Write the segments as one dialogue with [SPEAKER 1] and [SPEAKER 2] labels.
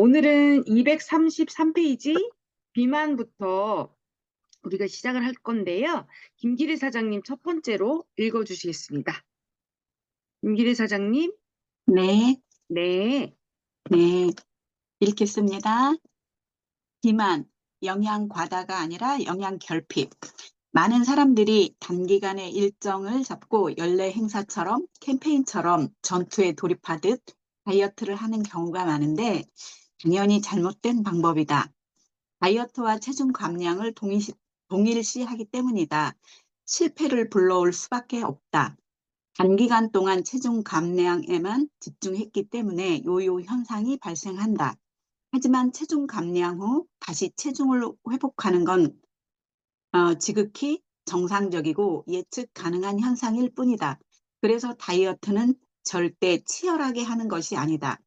[SPEAKER 1] 오늘은 233페이지 비만부터 우리가 시작을 할 건데요. 김기래 사장님 첫 번째로 읽어주시겠습니다. 김기래 사장님,
[SPEAKER 2] 네,
[SPEAKER 1] 네,
[SPEAKER 2] 네, 읽겠습니다. 비만, 영양 과다가 아니라 영양 결핍. 많은 사람들이 단기간에 일정을 잡고 연례 행사처럼 캠페인처럼 전투에 돌입하듯 다이어트를 하는 경우가 많은데 당연히 잘못된 방법이다. 다이어트와 체중 감량을 동일시하기 때문이다. 실패를 불러올 수밖에 없다. 단기간 동안 체중 감량에만 집중했기 때문에 요요 현상이 발생한다. 하지만 체중 감량 후 다시 체중을 회복하는 건 지극히 정상적이고 예측 가능한 현상일 뿐이다. 그래서 다이어트는 절대 치열하게 하는 것이 아니다.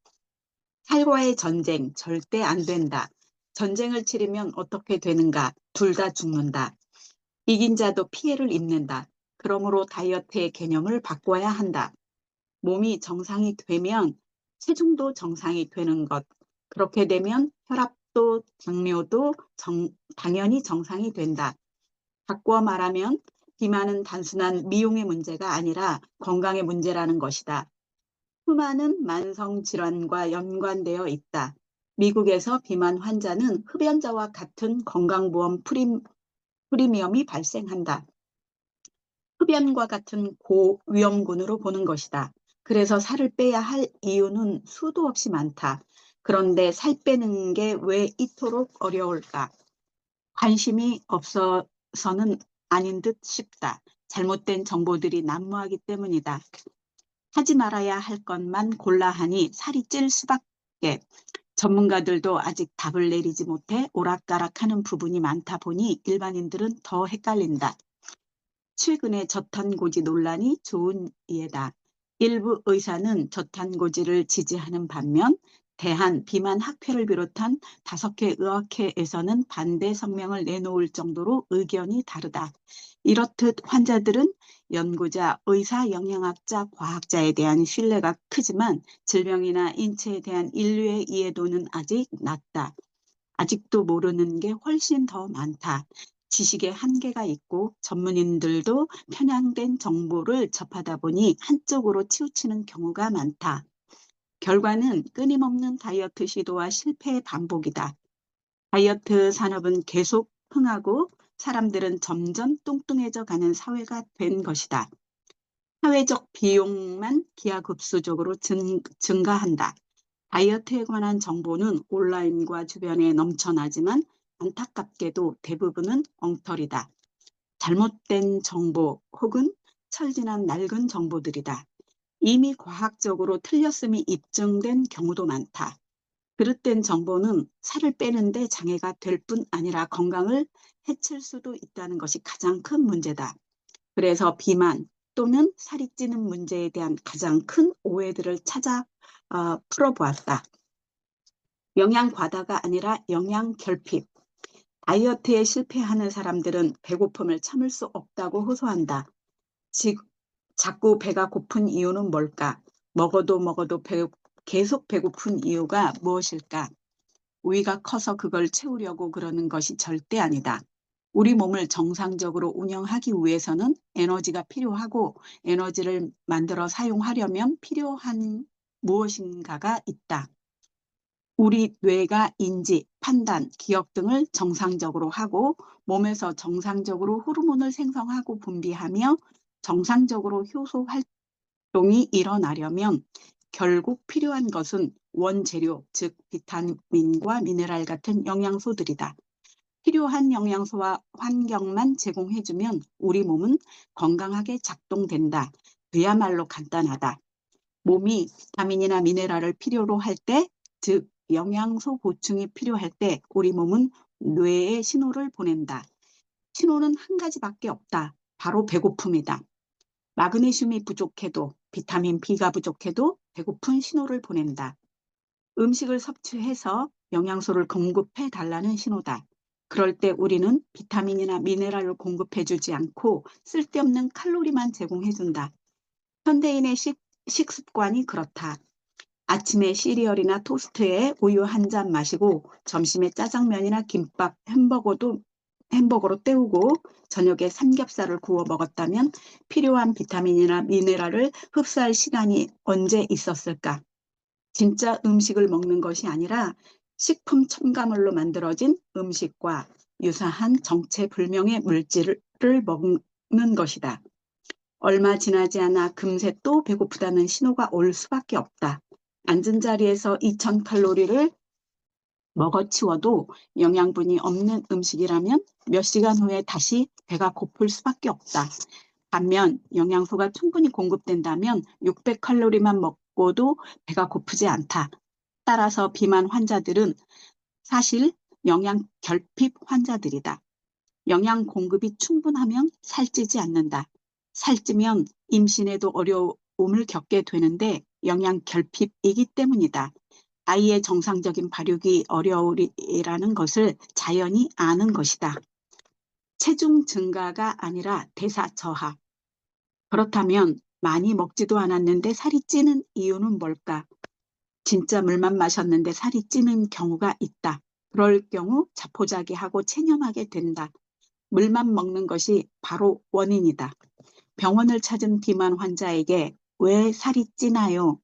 [SPEAKER 2] 살과의 전쟁 절대 안 된다. 전쟁을 치르면 어떻게 되는가? 둘 다 죽는다. 이긴 자도 피해를 입는다. 그러므로 다이어트의 개념을 바꿔야 한다. 몸이 정상이 되면 체중도 정상이 되는 것. 그렇게 되면 혈압도 당뇨도 당연히 정상이 된다. 바꿔 말하면 비만은 단순한 미용의 문제가 아니라 건강의 문제라는 것이다. 수많은 만성 질환과 연관되어 있다. 미국에서 비만 환자는 흡연자와 같은 건강보험 프리미엄이 발생한다. 흡연과 같은 고위험군으로 보는 것이다. 그래서 살을 빼야 할 이유는 수도 없이 많다. 그런데 살 빼는 게 왜 이토록 어려울까? 관심이 없어서는 아닌 듯 싶다. 잘못된 정보들이 난무하기 때문이다. 하지 말아야 할 것만 골라 하니 살이 찔 수밖에. 전문가들도 아직 답을 내리지 못해 오락가락하는 부분이 많다 보니 일반인들은 더 헷갈린다. 최근의 저탄고지 논란이 좋은 예다. 일부 의사는 저탄고지를 지지하는 반면 대한비만학회를 비롯한 5개 의학회에서는 반대 성명을 내놓을 정도로 의견이 다르다. 이렇듯 환자들은 연구자, 의사, 영양학자, 과학자에 대한 신뢰가 크지만 질병이나 인체에 대한 인류의 이해도는 아직 낮다. 아직도 모르는 게 훨씬 더 많다. 지식의 한계가 있고 전문인들도 편향된 정보를 접하다 보니 한쪽으로 치우치는 경우가 많다. 결과는 끊임없는 다이어트 시도와 실패의 반복이다. 다이어트 산업은 계속 흥하고 사람들은 점점 뚱뚱해져 가는 사회가 된 것이다. 사회적 비용만 기하급수적으로 증가한다. 다이어트에 관한 정보는 온라인과 주변에 넘쳐나지만 안타깝게도 대부분은 엉터리다. 잘못된 정보 혹은 철진한 낡은 정보들이다. 이미 과학적으로 틀렸음이 입증된 경우도 많다. 그릇된 정보는 살을 빼는데 장애가 될 뿐 아니라 건강을 해칠 수도 있다는 것이 가장 큰 문제다. 그래서 비만 또는 살이 찌는 문제에 대한 가장 큰 오해들을 찾아 풀어보았다. 영양 과다가 아니라 영양 결핍. 다이어트에 실패하는 사람들은 배고픔을 참을 수 없다고 호소한다. 자꾸 배가 고픈 이유는 뭘까? 먹어도 계속 배고픈 이유가 무엇일까? 위가 커서 그걸 채우려고 그러는 것이 절대 아니다. 우리 몸을 정상적으로 운영하기 위해서는 에너지가 필요하고 에너지를 만들어 사용하려면 필요한 무엇인가가 있다. 우리 뇌가 인지, 판단, 기억 등을 정상적으로 하고 몸에서 정상적으로 호르몬을 생성하고 분비하며 정상적으로 효소 활동이 일어나려면 결국 필요한 것은 원재료, 즉 비타민과 미네랄 같은 영양소들이다. 필요한 영양소와 환경만 제공해주면 우리 몸은 건강하게 작동된다. 그야말로 간단하다. 몸이 비타민이나 미네랄을 필요로 할 때, 즉 영양소 보충이 필요할 때 우리 몸은 뇌에 신호를 보낸다. 신호는 한 가지밖에 없다. 바로 배고픔이다. 마그네슘이 부족해도 비타민 B가 부족해도 배고픈 신호를 보낸다. 음식을 섭취해서 영양소를 공급해 달라는 신호다. 그럴 때 우리는 비타민이나 미네랄을 공급해 주지 않고 쓸데없는 칼로리만 제공해 준다. 현대인의 식습관이 그렇다. 아침에 시리얼이나 토스트에 우유 한 잔 마시고 점심에 짜장면이나 김밥, 햄버거로 때우고 저녁에 삼겹살을 구워 먹었다면 필요한 비타민이나 미네랄을 흡수할 시간이 언제 있었을까? 진짜 음식을 먹는 것이 아니라 식품 첨가물로 만들어진 음식과 유사한 정체불명의 물질을 먹는 것이다. 얼마 지나지 않아 금세 또 배고프다는 신호가 올 수밖에 없다. 앉은 자리에서 2000칼로리를 먹어치워도 영양분이 없는 음식이라면 몇 시간 후에 다시 배가 고플 수밖에 없다. 반면 영양소가 충분히 공급된다면 600칼로리만 먹고도 배가 고프지 않다. 따라서 비만 환자들은 사실 영양 결핍 환자들이다. 영양 공급이 충분하면 살찌지 않는다. 살찌면 임신에도 어려움을 겪게 되는데 영양 결핍이기 때문이다. 아이의 정상적인 발육이 어려우리라는 것을 자연히 아는 것이다. 체중 증가가 아니라 대사 저하. 그렇다면 많이 먹지도 않았는데 살이 찌는 이유는 뭘까? 진짜 물만 마셨는데 살이 찌는 경우가 있다. 그럴 경우 자포자기하고 체념하게 된다. 물만 먹는 것이 바로 원인이다. 병원을 찾은 비만 환자에게 왜 살이 찌나요?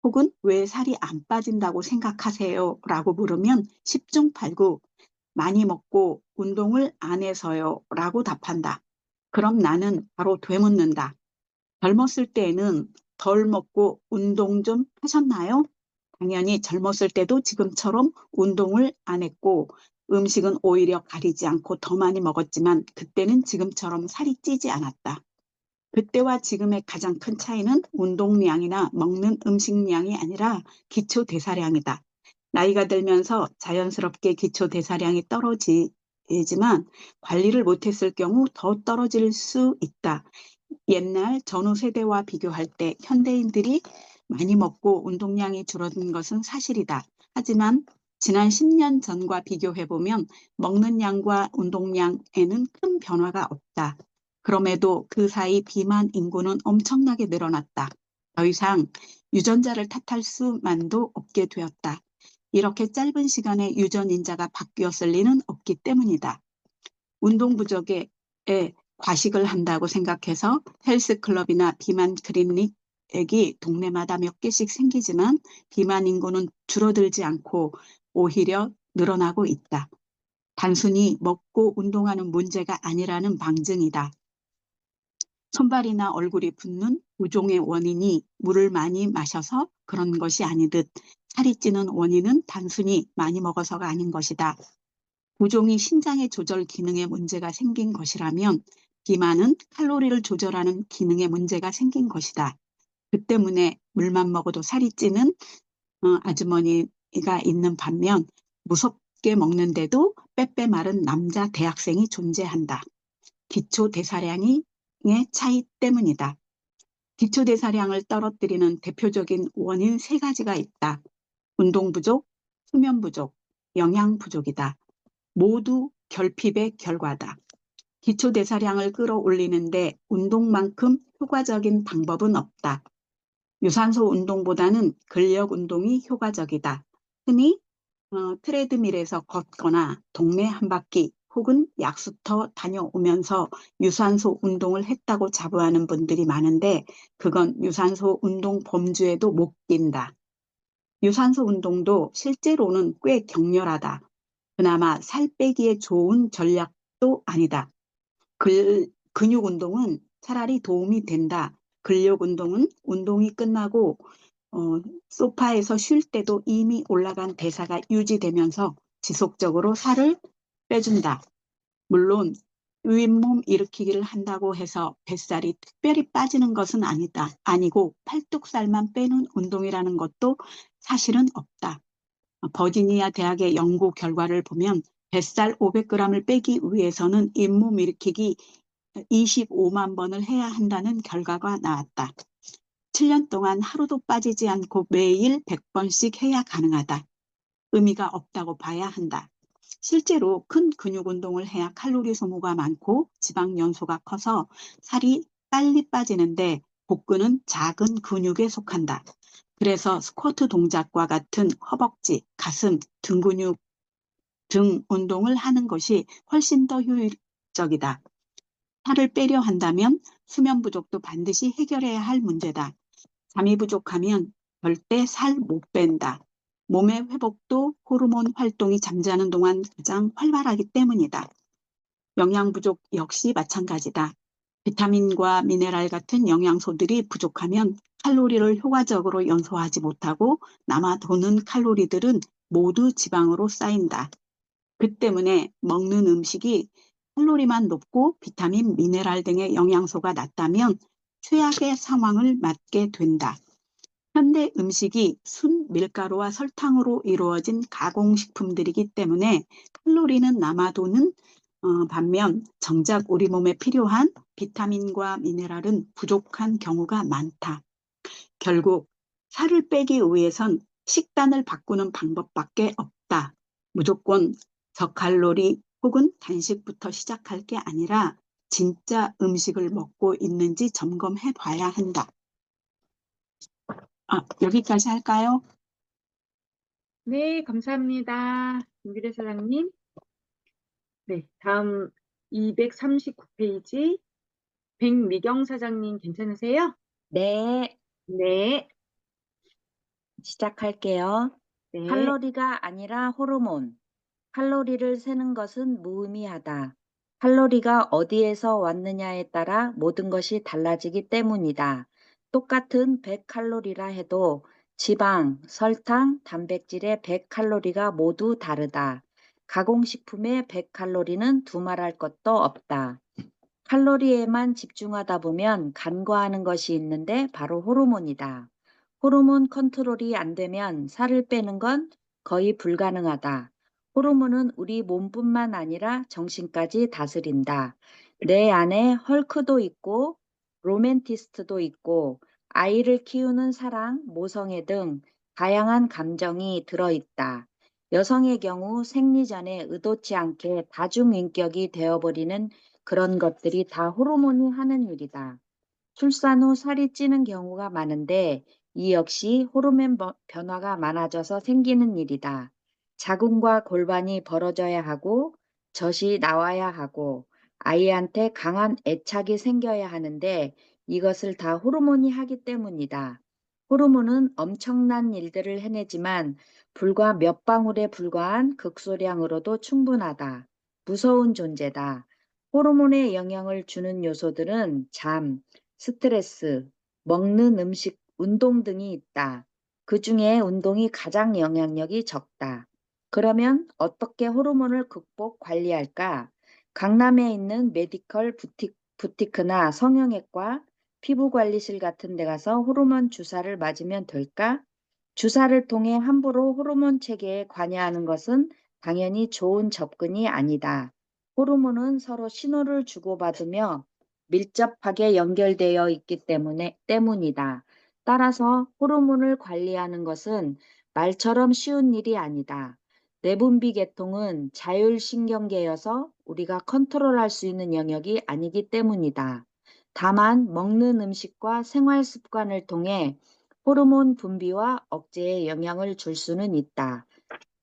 [SPEAKER 2] 혹은 왜 살이 안 빠진다고 생각하세요? 라고 물으면 10중 8구 많이 먹고 운동을 안 해서요 라고 답한다. 그럼 나는 바로 되묻는다. 젊었을 때에는 덜 먹고 운동 좀 하셨나요? 당연히 젊었을 때도 지금처럼 운동을 안 했고 음식은 오히려 가리지 않고 더 많이 먹었지만 그때는 지금처럼 살이 찌지 않았다. 그때와 지금의 가장 큰 차이는 운동량이나 먹는 음식량이 아니라 기초대사량이다. 나이가 들면서 자연스럽게 기초대사량이 떨어지지만 관리를 못했을 경우 더 떨어질 수 있다. 옛날 전후 세대와 비교할 때 현대인들이 많이 먹고 운동량이 줄어든 것은 사실이다. 하지만 지난 10년 전과 비교해보면 먹는 양과 운동량에는 큰 변화가 없다. 그럼에도 그 사이 비만 인구는 엄청나게 늘어났다. 더 이상 유전자를 탓할 수만도 없게 되었다. 이렇게 짧은 시간에 유전인자가 바뀌었을 리는 없기 때문이다. 운동 부족에 과식을 한다고 생각해서 헬스클럽이나 비만 클리닉이 동네마다 몇 개씩 생기지만 비만 인구는 줄어들지 않고 오히려 늘어나고 있다. 단순히 먹고 운동하는 문제가 아니라는 방증이다. 손발이나 얼굴이 붓는 부종의 원인이 물을 많이 마셔서 그런 것이 아니듯 살이 찌는 원인은 단순히 많이 먹어서가 아닌 것이다. 부종이 신장의 조절 기능에 문제가 생긴 것이라면 비만은 칼로리를 조절하는 기능에 문제가 생긴 것이다. 그 때문에 물만 먹어도 살이 찌는 아주머니가 있는 반면 무섭게 먹는데도 빼빼 마른 남자 대학생이 존재한다. 기초대사량의 차이 때문이다. 기초대사량을 떨어뜨리는 대표적인 원인 세 가지가 있다. 운동 부족, 수면 부족, 영양 부족이다. 모두 결핍의 결과다. 기초대사량을 끌어올리는데 운동만큼 효과적인 방법은 없다. 유산소 운동보다는 근력 운동이 효과적이다. 흔히 트레드밀에서 걷거나 동네 한 바퀴 혹은 약수터 다녀오면서 유산소 운동을 했다고 자부하는 분들이 많은데 그건 유산소 운동 범주에도 못 낀다. 유산소 운동도 실제로는 꽤 격렬하다. 그나마 살 빼기에 좋은 전략도 아니다. 근육 운동은 차라리 도움이 된다. 근력 운동은 운동이 끝나고 소파에서 쉴 때도 이미 올라간 대사가 유지되면서 지속적으로 살을 빼준다. 물론 윗몸 일으키기를 한다고 해서 뱃살이 특별히 빠지는 것은 아니고 팔뚝살만 빼는 운동이라는 것도 사실은 없다. 버지니아 대학의 연구 결과를 보면 뱃살 500g을 빼기 위해서는 잇몸 일으키기 25만 번을 해야 한다는 결과가 나왔다. 7년 동안 하루도 빠지지 않고 매일 100번씩 해야 가능하다. 의미가 없다고 봐야 한다. 실제로 큰 근육 운동을 해야 칼로리 소모가 많고 지방 연소가 커서 살이 빨리 빠지는데 복근은 작은 근육에 속한다. 그래서 스쿼트 동작과 같은 허벅지, 가슴, 등 근육 등 운동을 하는 것이 훨씬 더 효율적이다. 살을 빼려 한다면 수면 부족도 반드시 해결해야 할 문제다. 잠이 부족하면 절대 살 못 뺀다. 몸의 회복도 호르몬 활동이 잠자는 동안 가장 활발하기 때문이다. 영양 부족 역시 마찬가지다. 비타민과 미네랄 같은 영양소들이 부족하면 칼로리를 효과적으로 연소하지 못하고 남아도는 칼로리들은 모두 지방으로 쌓인다. 그 때문에 먹는 음식이 칼로리만 높고 비타민, 미네랄 등의 영양소가 낮다면 최악의 상황을 맞게 된다. 현대 음식이 순 밀가루와 설탕으로 이루어진 가공식품들이기 때문에 칼로리는 남아도는 반면 정작 우리 몸에 필요한 비타민과 미네랄은 부족한 경우가 많다. 결국 살을 빼기 위해선 식단을 바꾸는 방법밖에 없다. 무조건 저칼로리 혹은 단식부터 시작할 게 아니라 진짜 음식을 먹고 있는지 점검해 봐야 한다. 여기까지 할까요?
[SPEAKER 1] 네, 감사합니다. 김규래 사장님. 네, 다음 239페이지. 백미경 사장님 괜찮으세요?
[SPEAKER 3] 네,
[SPEAKER 1] 네,
[SPEAKER 3] 시작할게요.
[SPEAKER 1] 네.
[SPEAKER 3] 칼로리가 아니라 호르몬. 칼로리를 세는 것은 무의미하다. 칼로리가 어디에서 왔느냐에 따라 모든 것이 달라지기 때문이다. 똑같은 100칼로리라 해도 지방, 설탕, 단백질의 100칼로리가 모두 다르다. 가공식품의 100칼로리는 두말할 것도 없다. 칼로리에만 집중하다 보면 간과하는 것이 있는데 바로 호르몬이다. 호르몬 컨트롤이 안 되면 살을 빼는 건 거의 불가능하다. 호르몬은 우리 몸뿐만 아니라 정신까지 다스린다. 내 안에 헐크도 있고 로맨티스트도 있고 아이를 키우는 사랑, 모성애 등 다양한 감정이 들어있다. 여성의 경우 생리 전에 의도치 않게 다중인격이 되어버리는 그런 것들이 다 호르몬이 하는 일이다. 출산 후 살이 찌는 경우가 많은데 이 역시 호르몬 변화가 많아져서 생기는 일이다. 자궁과 골반이 벌어져야 하고 젖이 나와야 하고 아이한테 강한 애착이 생겨야 하는데 이것을 다 호르몬이 하기 때문이다. 호르몬은 엄청난 일들을 해내지만 불과 몇 방울에 불과한 극소량으로도 충분하다. 무서운 존재다. 호르몬에 영향을 주는 요소들은 잠, 스트레스, 먹는 음식, 운동 등이 있다. 그 중에 운동이 가장 영향력이 적다. 그러면 어떻게 호르몬을 극복 관리할까? 강남에 있는 메디컬 부티크나 성형외과, 피부관리실 같은 데 가서 호르몬 주사를 맞으면 될까? 주사를 통해 함부로 호르몬 체계에 관여하는 것은 당연히 좋은 접근이 아니다. 호르몬은 서로 신호를 주고받으며 밀접하게 연결되어 있기 때문이다. 따라서 호르몬을 관리하는 것은 말처럼 쉬운 일이 아니다. 내분비 계통은 자율신경계여서 우리가 컨트롤할 수 있는 영역이 아니기 때문이다. 다만 먹는 음식과 생활 습관을 통해 호르몬 분비와 억제에 영향을 줄 수는 있다.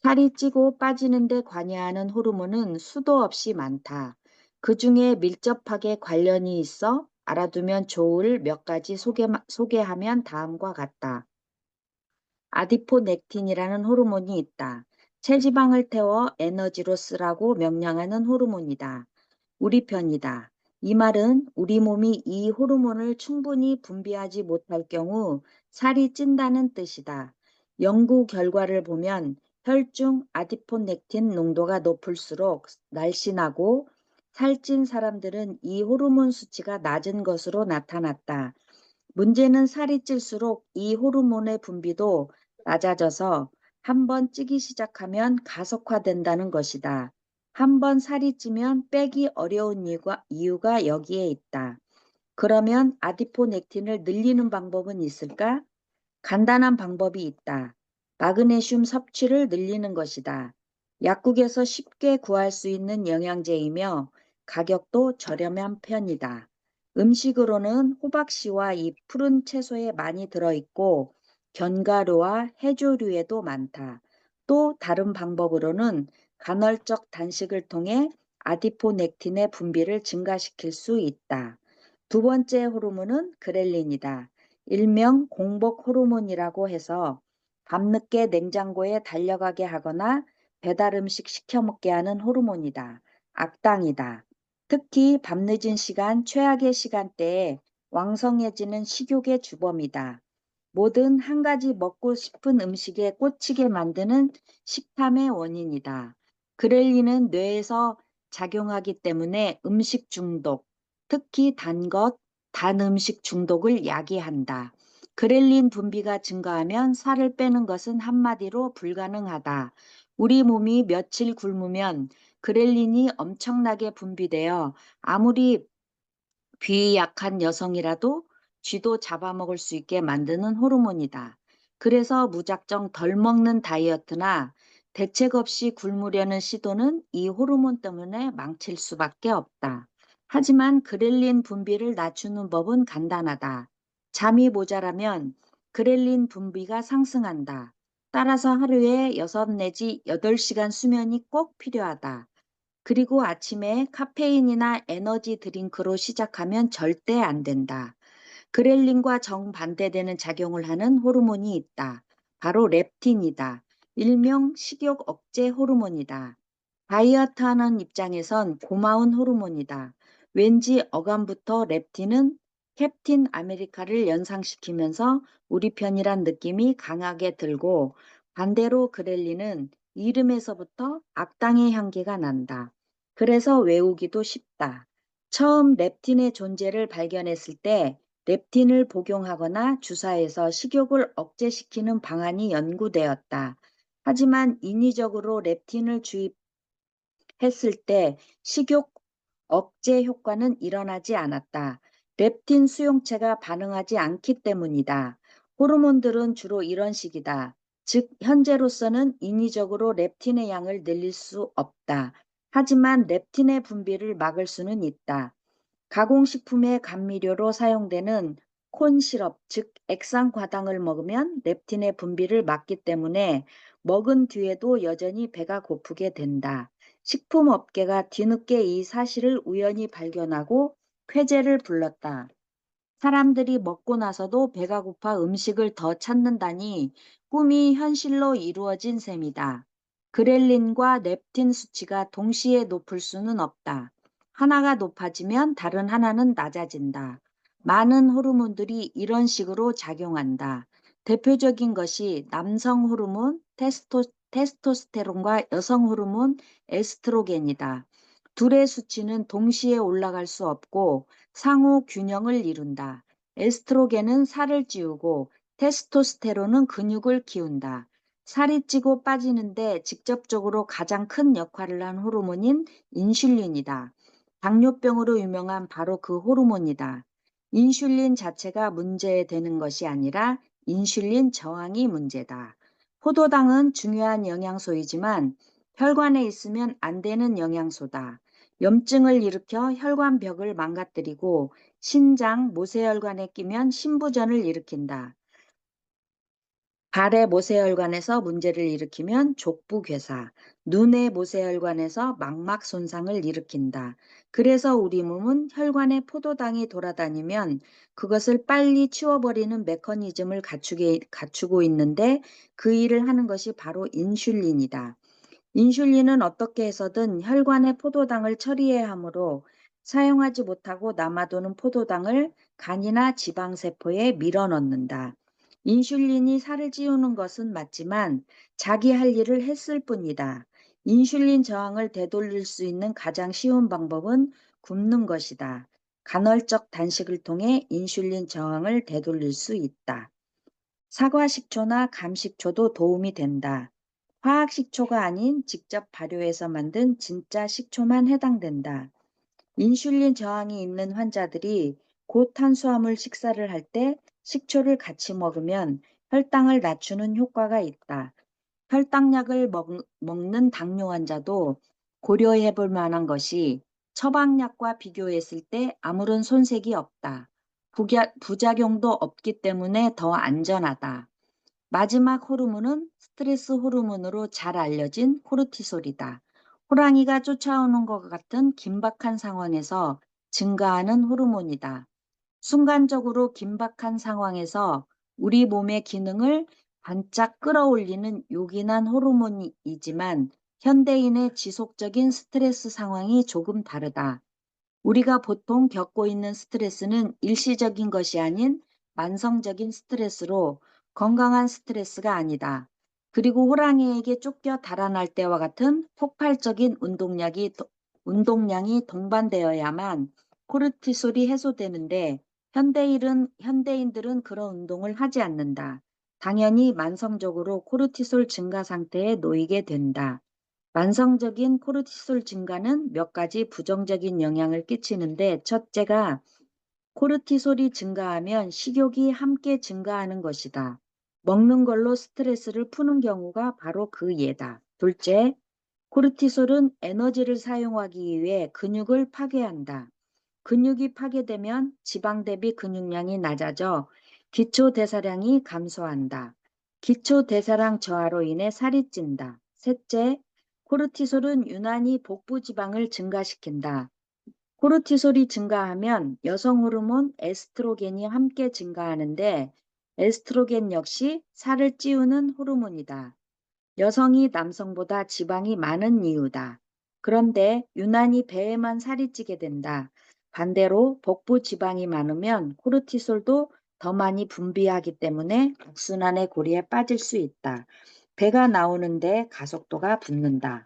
[SPEAKER 3] 살이 찌고 빠지는데 관여하는 호르몬은 수도 없이 많다. 그 중에 밀접하게 관련이 있어 알아두면 좋을 몇 가지 소개하면 다음과 같다. 아디포넥틴이라는 호르몬이 있다. 체지방을 태워 에너지로 쓰라고 명령하는 호르몬이다. 우리 편이다. 이 말은 우리 몸이 이 호르몬을 충분히 분비하지 못할 경우 살이 찐다는 뜻이다. 연구 결과를 보면 혈중 아디포넥틴 농도가 높을수록 날씬하고 살찐 사람들은 이 호르몬 수치가 낮은 것으로 나타났다. 문제는 살이 찔수록 이 호르몬의 분비도 낮아져서 한번 찌기 시작하면 가속화된다는 것이다. 한번 살이 찌면 빼기 어려운 이유가 여기에 있다. 그러면 아디포넥틴을 늘리는 방법은 있을까? 간단한 방법이 있다. 마그네슘 섭취를 늘리는 것이다. 약국에서 쉽게 구할 수 있는 영양제이며 가격도 저렴한 편이다. 음식으로는 호박씨와 이 푸른 채소에 많이 들어있고 견과류와 해조류에도 많다. 또 다른 방법으로는 간헐적 단식을 통해 아디포넥틴의 분비를 증가시킬 수 있다. 두 번째 호르몬은 그렐린이다. 일명 공복 호르몬이라고 해서 밤늦게 냉장고에 달려가게 하거나 배달 음식 시켜 먹게 하는 호르몬이다. 악당이다. 특히 밤늦은 시간, 최악의 시간대에 왕성해지는 식욕의 주범이다. 뭐든 한 가지 먹고 싶은 음식에 꽂히게 만드는 식탐의 원인이다. 그렐린은 뇌에서 작용하기 때문에 음식 중독, 특히 단 음식 중독을 야기한다. 그렐린 분비가 증가하면 살을 빼는 것은 한마디로 불가능하다. 우리 몸이 며칠 굶으면 그렐린이 엄청나게 분비되어 아무리 비위 약한 여성이라도 쥐도 잡아먹을 수 있게 만드는 호르몬이다. 그래서 무작정 덜 먹는 다이어트나 대책 없이 굶으려는 시도는 이 호르몬 때문에 망칠 수밖에 없다. 하지만 그렐린 분비를 낮추는 법은 간단하다. 잠이 모자라면 그렐린 분비가 상승한다. 따라서 하루에 6 내지 8시간 수면이 꼭 필요하다. 그리고 아침에 카페인이나 에너지 드링크로 시작하면 절대 안 된다. 그렐린과 정반대되는 작용을 하는 호르몬이 있다. 바로 렙틴이다. 일명 식욕 억제 호르몬이다. 다이어트하는 입장에선 고마운 호르몬이다. 왠지 어감부터 렙틴은 캡틴 아메리카를 연상시키면서 우리 편이란 느낌이 강하게 들고 반대로 그렐린은 이름에서부터 악당의 향기가 난다. 그래서 외우기도 쉽다. 처음 렙틴의 존재를 발견했을 때 렙틴을 복용하거나 주사해서 식욕을 억제시키는 방안이 연구되었다. 하지만 인위적으로 렙틴을 주입했을 때 식욕 억제 효과는 일어나지 않았다. 렙틴 수용체가 반응하지 않기 때문이다. 호르몬들은 주로 이런 식이다. 즉, 현재로서는 인위적으로 렙틴의 양을 늘릴 수 없다. 하지만 렙틴의 분비를 막을 수는 있다. 가공식품의 감미료로 사용되는 콘 시럽, 즉 액상과당을 먹으면 렙틴의 분비를 막기 때문에 먹은 뒤에도 여전히 배가 고프게 된다. 식품업계가 뒤늦게 이 사실을 우연히 발견하고 쾌재를 불렀다. 사람들이 먹고 나서도 배가 고파 음식을 더 찾는다니 꿈이 현실로 이루어진 셈이다. 그렐린과 렙틴 수치가 동시에 높을 수는 없다. 하나가 높아지면 다른 하나는 낮아진다. 많은 호르몬들이 이런 식으로 작용한다. 대표적인 것이 남성 호르몬 테스토스테론과 여성 호르몬 에스트로겐이다. 둘의 수치는 동시에 올라갈 수 없고 상호 균형을 이룬다. 에스트로겐은 살을 찌우고 테스토스테론은 근육을 키운다. 살이 찌고 빠지는데 직접적으로 가장 큰 역할을 한 호르몬인 인슐린이다. 당뇨병으로 유명한 바로 그 호르몬이다. 인슐린 자체가 문제되는 것이 아니라 인슐린 저항이 문제다. 포도당은 중요한 영양소이지만 혈관에 있으면 안 되는 영양소다. 염증을 일으켜 혈관벽을 망가뜨리고 신장, 모세혈관에 끼면 신부전을 일으킨다. 발의 모세혈관에서 문제를 일으키면 족부괴사, 눈의 모세혈관에서 망막 손상을 일으킨다. 그래서 우리 몸은 혈관에 포도당이 돌아다니면 그것을 빨리 치워버리는 메커니즘을 갖추고 있는데 그 일을 하는 것이 바로 인슐린이다. 인슐린은 어떻게 해서든 혈관의 포도당을 처리해야 하므로 사용하지 못하고 남아도는 포도당을 간이나 지방세포에 밀어넣는다. 인슐린이 살을 찌우는 것은 맞지만 자기 할 일을 했을 뿐이다. 인슐린 저항을 되돌릴 수 있는 가장 쉬운 방법은 굶는 것이다. 간헐적 단식을 통해 인슐린 저항을 되돌릴 수 있다. 사과식초나 감식초도 도움이 된다. 화학식초가 아닌 직접 발효해서 만든 진짜 식초만 해당된다. 인슐린 저항이 있는 환자들이 고탄수화물 식사를 할 때 식초를 같이 먹으면 혈당을 낮추는 효과가 있다. 혈당약을 먹는 당뇨 환자도 고려해 볼 만한 것이 처방약과 비교했을 때 아무런 손색이 없다. 부작용도 없기 때문에 더 안전하다. 마지막 호르몬은 스트레스 호르몬으로 잘 알려진 코르티솔이다. 호랑이가 쫓아오는 것 같은 긴박한 상황에서 증가하는 호르몬이다. 순간적으로 긴박한 상황에서 우리 몸의 기능을 반짝 끌어올리는 요긴한 호르몬이지만 현대인의 지속적인 스트레스 상황이 조금 다르다. 우리가 보통 겪고 있는 스트레스는 일시적인 것이 아닌 만성적인 스트레스로 건강한 스트레스가 아니다. 그리고 호랑이에게 쫓겨 달아날 때와 같은 폭발적인 운동량이 동반되어야만 코르티솔이 해소되는데 현대인들은 그런 운동을 하지 않는다. 당연히 만성적으로 코르티솔 증가 상태에 놓이게 된다. 만성적인 코르티솔 증가는 몇 가지 부정적인 영향을 끼치는데 첫째가 코르티솔이 증가하면 식욕이 함께 증가하는 것이다. 먹는 걸로 스트레스를 푸는 경우가 바로 그 예다. 둘째, 코르티솔은 에너지를 사용하기 위해 근육을 파괴한다. 근육이 파괴되면 지방 대비 근육량이 낮아져 기초 대사량이 감소한다. 기초 대사량 저하로 인해 살이 찐다. 셋째, 코르티솔은 유난히 복부 지방을 증가시킨다. 코르티솔이 증가하면 여성 호르몬 에스트로겐이 함께 증가하는데 에스트로겐 역시 살을 찌우는 호르몬이다. 여성이 남성보다 지방이 많은 이유다. 그런데 유난히 배에만 살이 찌게 된다. 반대로 복부 지방이 많으면 코르티솔도 더 많이 분비하기 때문에 악순환의 고리에 빠질 수 있다. 배가 나오는데 가속도가 붙는다.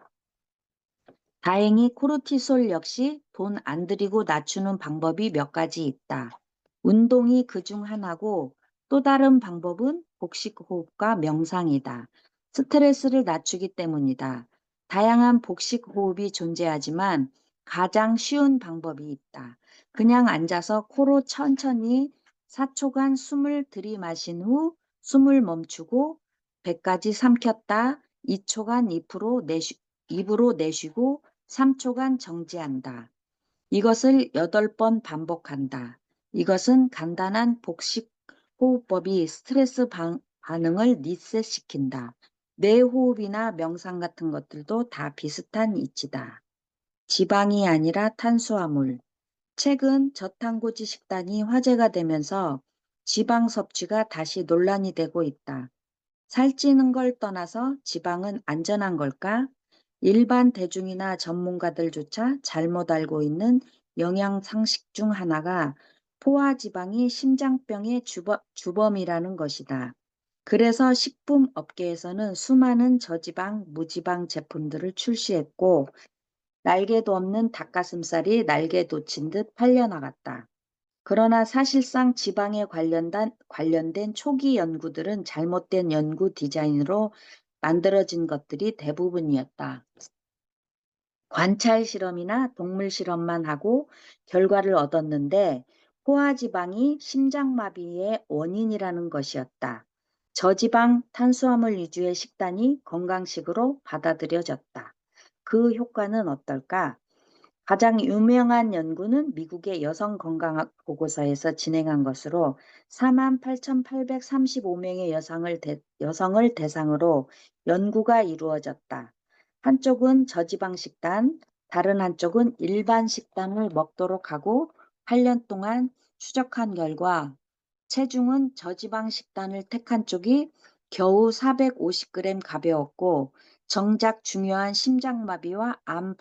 [SPEAKER 3] 다행히 코르티솔 역시 돈 안 들이고 낮추는 방법이 몇 가지 있다. 운동이 그중 하나고 또 다른 방법은 복식호흡과 명상이다. 스트레스를 낮추기 때문이다. 다양한 복식호흡이 존재하지만 가장 쉬운 방법이 있다. 그냥 앉아서 코로 천천히 4초간 숨을 들이마신 후 숨을 멈추고 배까지 삼켰다 2초간 입으로 내쉬고 3초간 정지한다. 이것을 8번 반복한다. 이것은 간단한 복식 호흡법이 스트레스 반응을 리셋시킨다. 뇌호흡이나 명상 같은 것들도 다 비슷한 이치다. 지방이 아니라 탄수화물. 최근 저탄고지 식단이 화제가 되면서 지방 섭취가 다시 논란이 되고 있다. 살찌는 걸 떠나서 지방은 안전한 걸까? 일반 대중이나 전문가들조차 잘못 알고 있는 영양 상식 중 하나가 포화지방이 심장병의 주범이라는 것이다. 그래서 식품 업계에서는 수많은 저지방, 무지방 제품들을 출시했고 날개도 없는 닭가슴살이 날개 돋친 듯 팔려나갔다. 그러나 사실상 지방에 관련된 초기 연구들은 잘못된 연구 디자인으로 만들어진 것들이 대부분이었다. 관찰 실험이나 동물 실험만 하고 결과를 얻었는데 포화지방이 심장마비의 원인이라는 것이었다. 저지방 탄수화물 위주의 식단이 건강식으로 받아들여졌다. 그 효과는 어떨까? 가장 유명한 연구는 미국의 여성건강학 보고서에서 진행한 것으로 48,835명의 여성을 대상으로 연구가 이루어졌다. 한쪽은 저지방 식단, 다른 한쪽은 일반 식단을 먹도록 하고 8년 동안 추적한 결과 체중은 저지방 식단을 택한 쪽이 겨우 450g 가벼웠고 정작 중요한 심장마비와 암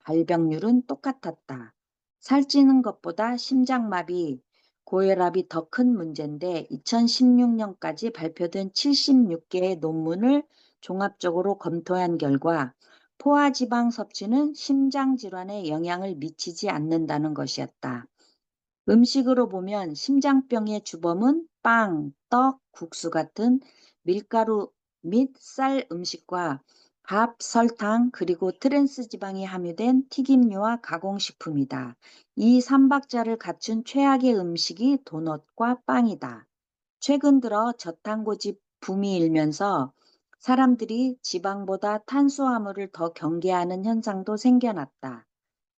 [SPEAKER 3] 발병률은 똑같았다. 살찌는 것보다 심장마비, 고혈압이 더 큰 문제인데 2016년까지 발표된 76개의 논문을 종합적으로 검토한 결과 포화지방 섭취는 심장질환에 영향을 미치지 않는다는 것이었다. 음식으로 보면 심장병의 주범은 빵, 떡, 국수 같은 밀가루 및 쌀 음식과 밥, 설탕, 그리고 트랜스 지방이 함유된 튀김류와 가공식품이다. 이 삼박자를 갖춘 최악의 음식이 도넛과 빵이다. 최근 들어 저탄고지 붐이 일면서 사람들이 지방보다 탄수화물을 더 경계하는 현상도 생겨났다.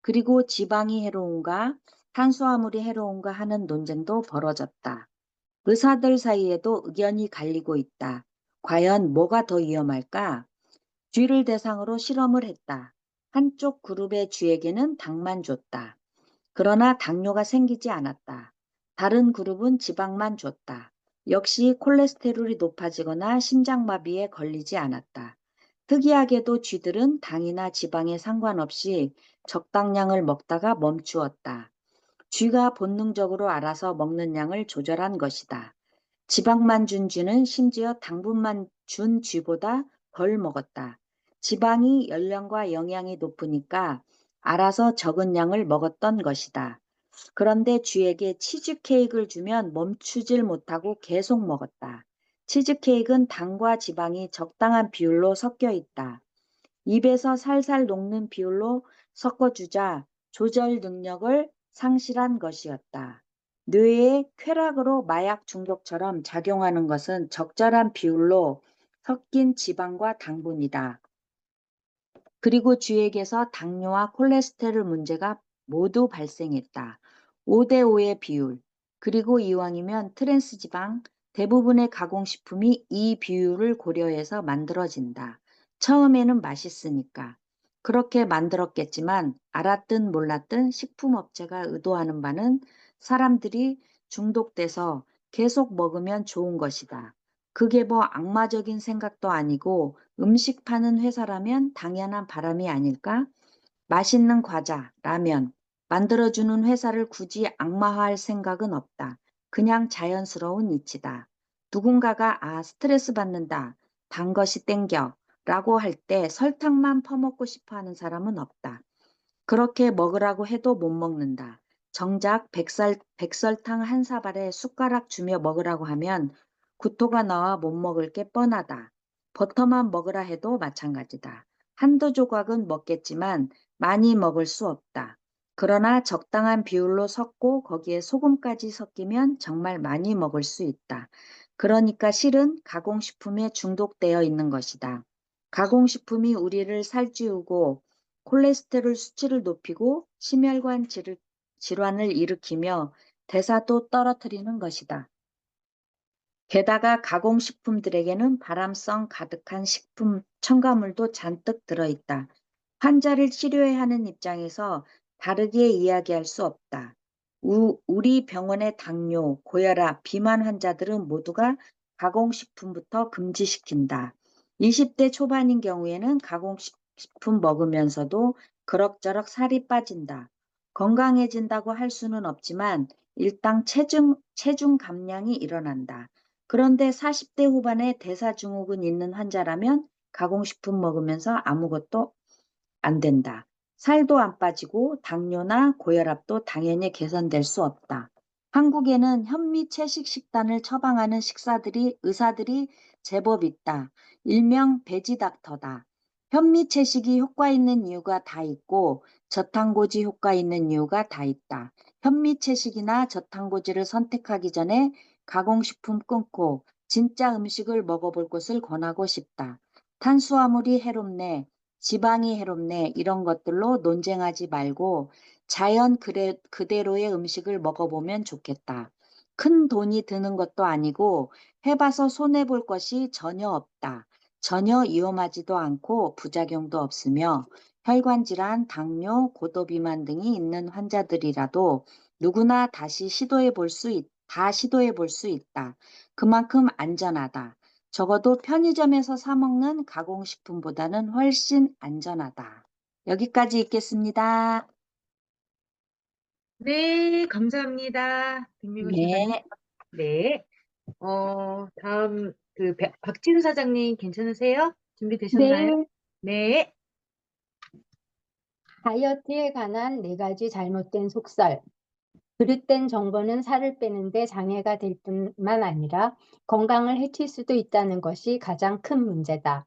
[SPEAKER 3] 그리고 지방이 해로운가, 탄수화물이 해로운가 하는 논쟁도 벌어졌다. 의사들 사이에도 의견이 갈리고 있다. 과연 뭐가 더 위험할까? 쥐를 대상으로 실험을 했다. 한쪽 그룹의 쥐에게는 닭만 줬다. 그러나 당뇨가 생기지 않았다. 다른 그룹은 지방만 줬다. 역시 콜레스테롤이 높아지거나 심장마비에 걸리지 않았다. 특이하게도 쥐들은 당이나 지방에 상관없이 적당량을 먹다가 멈추었다. 쥐가 본능적으로 알아서 먹는 양을 조절한 것이다. 지방만 준 쥐는 심지어 당분만 준 쥐보다 덜 먹었다. 지방이 열량과 영양이 높으니까 알아서 적은 양을 먹었던 것이다. 그런데 쥐에게 치즈케이크를 주면 멈추질 못하고 계속 먹었다. 치즈케이크는 당과 지방이 적당한 비율로 섞여 있다. 입에서 살살 녹는 비율로 섞어주자 조절 능력을 상실한 것이었다. 뇌의 쾌락으로 마약 중독처럼 작용하는 것은 적절한 비율로 섞인 지방과 당분이다. 그리고 쥐에게서 당뇨와 콜레스테롤 문제가 모두 발생했다. 5대5의 비율. 그리고 이왕이면 트랜스지방, 대부분의 가공식품이 이 비율을 고려해서 만들어진다. 처음에는 맛있으니까. 그렇게 만들었겠지만 알았든 몰랐든 식품업체가 의도하는 바는 사람들이 중독돼서 계속 먹으면 좋은 것이다. 그게 뭐 악마적인 생각도 아니고 음식 파는 회사라면 당연한 바람이 아닐까? 맛있는 과자, 라면, 만들어주는 회사를 굳이 악마화할 생각은 없다. 그냥 자연스러운 이치다. 누군가가 스트레스 받는다. 단 것이 땡겨. 라고 할 때 설탕만 퍼먹고 싶어 하는 사람은 없다. 그렇게 먹으라고 해도 못 먹는다. 정작 백설탕 한 사발에 숟가락 주며 먹으라고 하면 구토가 나와 못 먹을 게 뻔하다. 버터만 먹으라 해도 마찬가지다. 한두 조각은 먹겠지만 많이 먹을 수 없다. 그러나 적당한 비율로 섞고 거기에 소금까지 섞이면 정말 많이 먹을 수 있다. 그러니까 실은 가공식품에 중독되어 있는 것이다. 가공식품이 우리를 살찌우고 콜레스테롤 수치를 높이고 심혈관 질환을 일으키며 대사도 떨어뜨리는 것이다. 게다가 가공식품들에게는 발암성 가득한 식품 첨가물도 잔뜩 들어있다. 환자를 치료해야 하는 입장에서 다르게 이야기할 수 없다. 우리 병원의 당뇨, 고혈압, 비만 환자들은 모두가 가공식품부터 금지시킨다. 20대 초반인 경우에는 가공식품 먹으면서도 그럭저럭 살이 빠진다. 건강해진다고 할 수는 없지만 일단 체중 감량이 일어난다. 그런데 40대 후반에 대사증후군 있는 환자라면 가공식품 먹으면서 아무것도 안 된다. 살도 안 빠지고 당뇨나 고혈압도 당연히 개선될 수 없다. 한국에는 현미 채식 식단을 처방하는 의사들이 제법 있다. 일명 베지닥터다. 현미 채식이 효과 있는 이유가 다 있고 저탄고지 효과 있는 이유가 다 있다. 현미 채식이나 저탄고지를 선택하기 전에 가공식품 끊고 진짜 음식을 먹어볼 것을 권하고 싶다. 탄수화물이 해롭네. 지방이 해롭네 이런 것들로 논쟁하지 말고 자연 그대로의 음식을 먹어보면 좋겠다. 큰 돈이 드는 것도 아니고 해봐서 손해볼 것이 전혀 없다. 전혀 위험하지도 않고 부작용도 없으며 혈관질환, 당뇨, 고도비만 등이 있는 환자들이라도 누구나 다 시도해 볼 수 있다. 그만큼 안전하다. 적어도 편의점에서 사 먹는 가공식품보다는 훨씬 안전하다. 여기까지 읽겠습니다.
[SPEAKER 1] 네, 감사합니다. 백미경 사장님.
[SPEAKER 3] 네.
[SPEAKER 1] 네. 다음 박진 사장님 괜찮으세요? 준비되셨나요?
[SPEAKER 4] 네,
[SPEAKER 1] 네.
[SPEAKER 4] 다이어트에 관한 4가지 잘못된 속설. 그릇된 정보는 살을 빼는데 장애가 될 뿐만 아니라 건강을 해칠 수도 있다는 것이 가장 큰 문제다.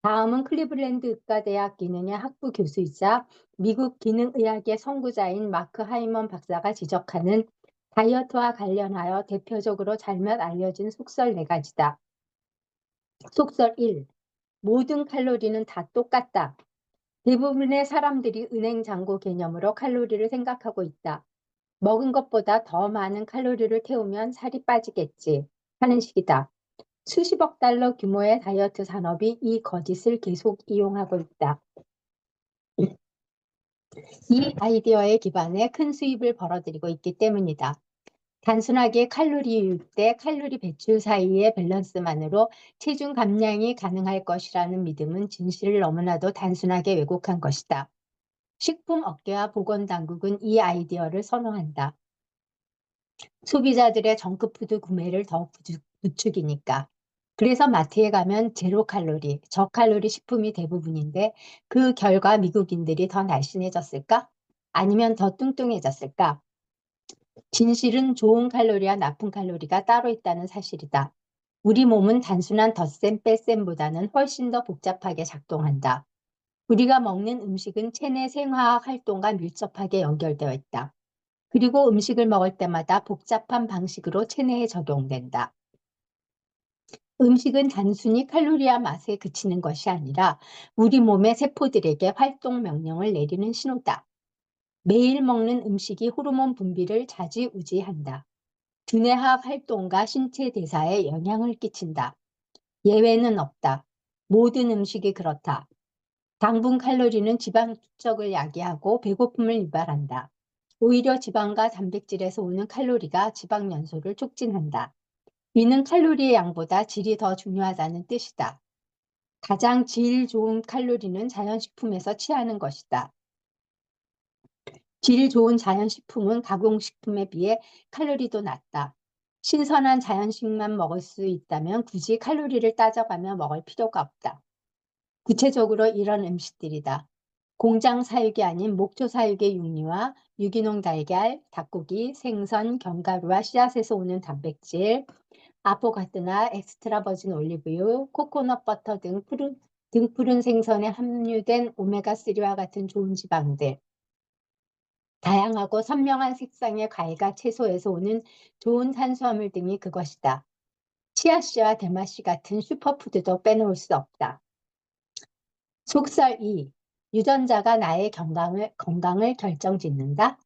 [SPEAKER 4] 다음은 클리블랜드 의과대학 기능의 학부 교수이자 미국 기능의학의 선구자인 마크 하이먼 박사가 지적하는 다이어트와 관련하여 대표적으로 잘못 알려진 속설 4가지다. 속설 1. 모든 칼로리는 다 똑같다. 대부분의 사람들이 은행 잔고 개념으로 칼로리를 생각하고 있다. 먹은 것보다 더 많은 칼로리를 태우면 살이 빠지겠지 하는 식이다. 수십억 달러 규모의 다이어트 산업이 이 거짓을 계속 이용하고 있다. 이 아이디어에 기반해 큰 수입을 벌어들이고 있기 때문이다. 단순하게 칼로리 유입 대 칼로리 배출 사이의 밸런스만으로 체중 감량이 가능할 것이라는 믿음은 진실을 너무나도 단순하게 왜곡한 것이다. 식품 업계와 보건당국은 이 아이디어를 선호한다. 소비자들의 정크푸드 구매를 더욱 부추기니까. 그래서 마트에 가면 제로 칼로리, 저칼로리 식품이 대부분인데 그 결과 미국인들이 더 날씬해졌을까? 아니면 더 뚱뚱해졌을까? 진실은 좋은 칼로리와 나쁜 칼로리가 따로 있다는 사실이다. 우리 몸은 단순한 덧셈 뺄셈보다는 훨씬 더 복잡하게 작동한다. 우리가 먹는 음식은 체내 생화학 활동과 밀접하게 연결되어 있다. 그리고 음식을 먹을 때마다 복잡한 방식으로 체내에 적용된다. 음식은 단순히 칼로리와 맛에 그치는 것이 아니라 우리 몸의 세포들에게 활동 명령을 내리는 신호다. 매일 먹는 음식이 호르몬 분비를 좌지우지한다. 두뇌화학 활동과 신체 대사에 영향을 끼친다. 예외는 없다. 모든 음식이 그렇다. 당분 칼로리는 지방 축적을 야기하고 배고픔을 유발한다. 오히려 지방과 단백질에서 오는 칼로리가 지방 연소를 촉진한다. 이는 칼로리의 양보다 질이 더 중요하다는 뜻이다. 가장 질 좋은 칼로리는 자연식품에서 취하는 것이다. 질 좋은 자연식품은 가공식품에 비해 칼로리도 낮다. 신선한 자연식만 먹을 수 있다면 굳이 칼로리를 따져가며 먹을 필요가 없다. 구체적으로 이런 음식들이다. 공장 사육이 아닌 목조 사육의 육류와 유기농 달걀, 닭고기, 생선, 견과류와 씨앗에서 오는 단백질, 아포가토나 엑스트라 버진 올리브유, 코코넛 버터 등 푸른 생선에 함유된 오메가3와 같은 좋은 지방들, 다양하고 선명한 색상의 과일과 채소에서 오는 좋은 탄수화물 등이 그것이다. 치아씨와 대마씨 같은 슈퍼푸드도 빼놓을 수 없다. 속설 2. 유전자가 나의 건강을 결정짓는다.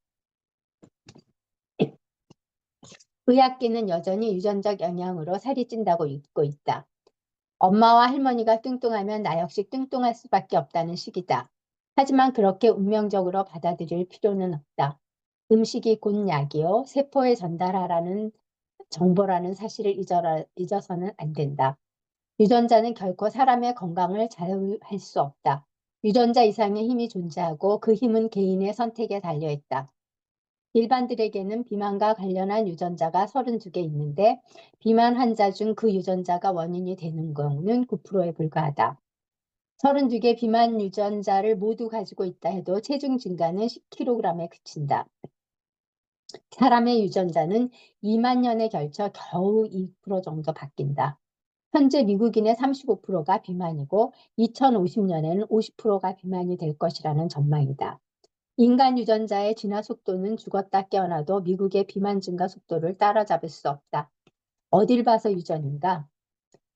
[SPEAKER 4] 의학계는 여전히 유전적 영향으로 살이 찐다고 믿고 있다. 엄마와 할머니가 뚱뚱하면 나 역시 뚱뚱할 수밖에 없다는 식이다. 하지만 그렇게 운명적으로 받아들일 필요는 없다. 음식이 곧 약이요, 세포에 전달하라는 정보라는 사실을 잊어서는 안 된다. 유전자는 결코 사람의 건강을 자유할 수 없다. 유전자 이상의 힘이 존재하고 그 힘은 개인의 선택에 달려있다. 일반들에게는 비만과 관련한 유전자가 32개 있는데 비만 환자 중 그 유전자가 원인이 되는 경우는 9%에 불과하다. 32개 비만 유전자를 모두 가지고 있다 해도 체중 증가는 10kg에 그친다. 사람의 유전자는 2만 년에 걸쳐 겨우 2% 정도 바뀐다. 현재 미국인의 35%가 비만이고 2050년에는 50%가 비만이 될 것이라는 전망이다. 인간 유전자의 진화 속도는 죽었다 깨어나도 미국의 비만 증가 속도를 따라잡을 수 없다. 어딜 봐서 유전인가?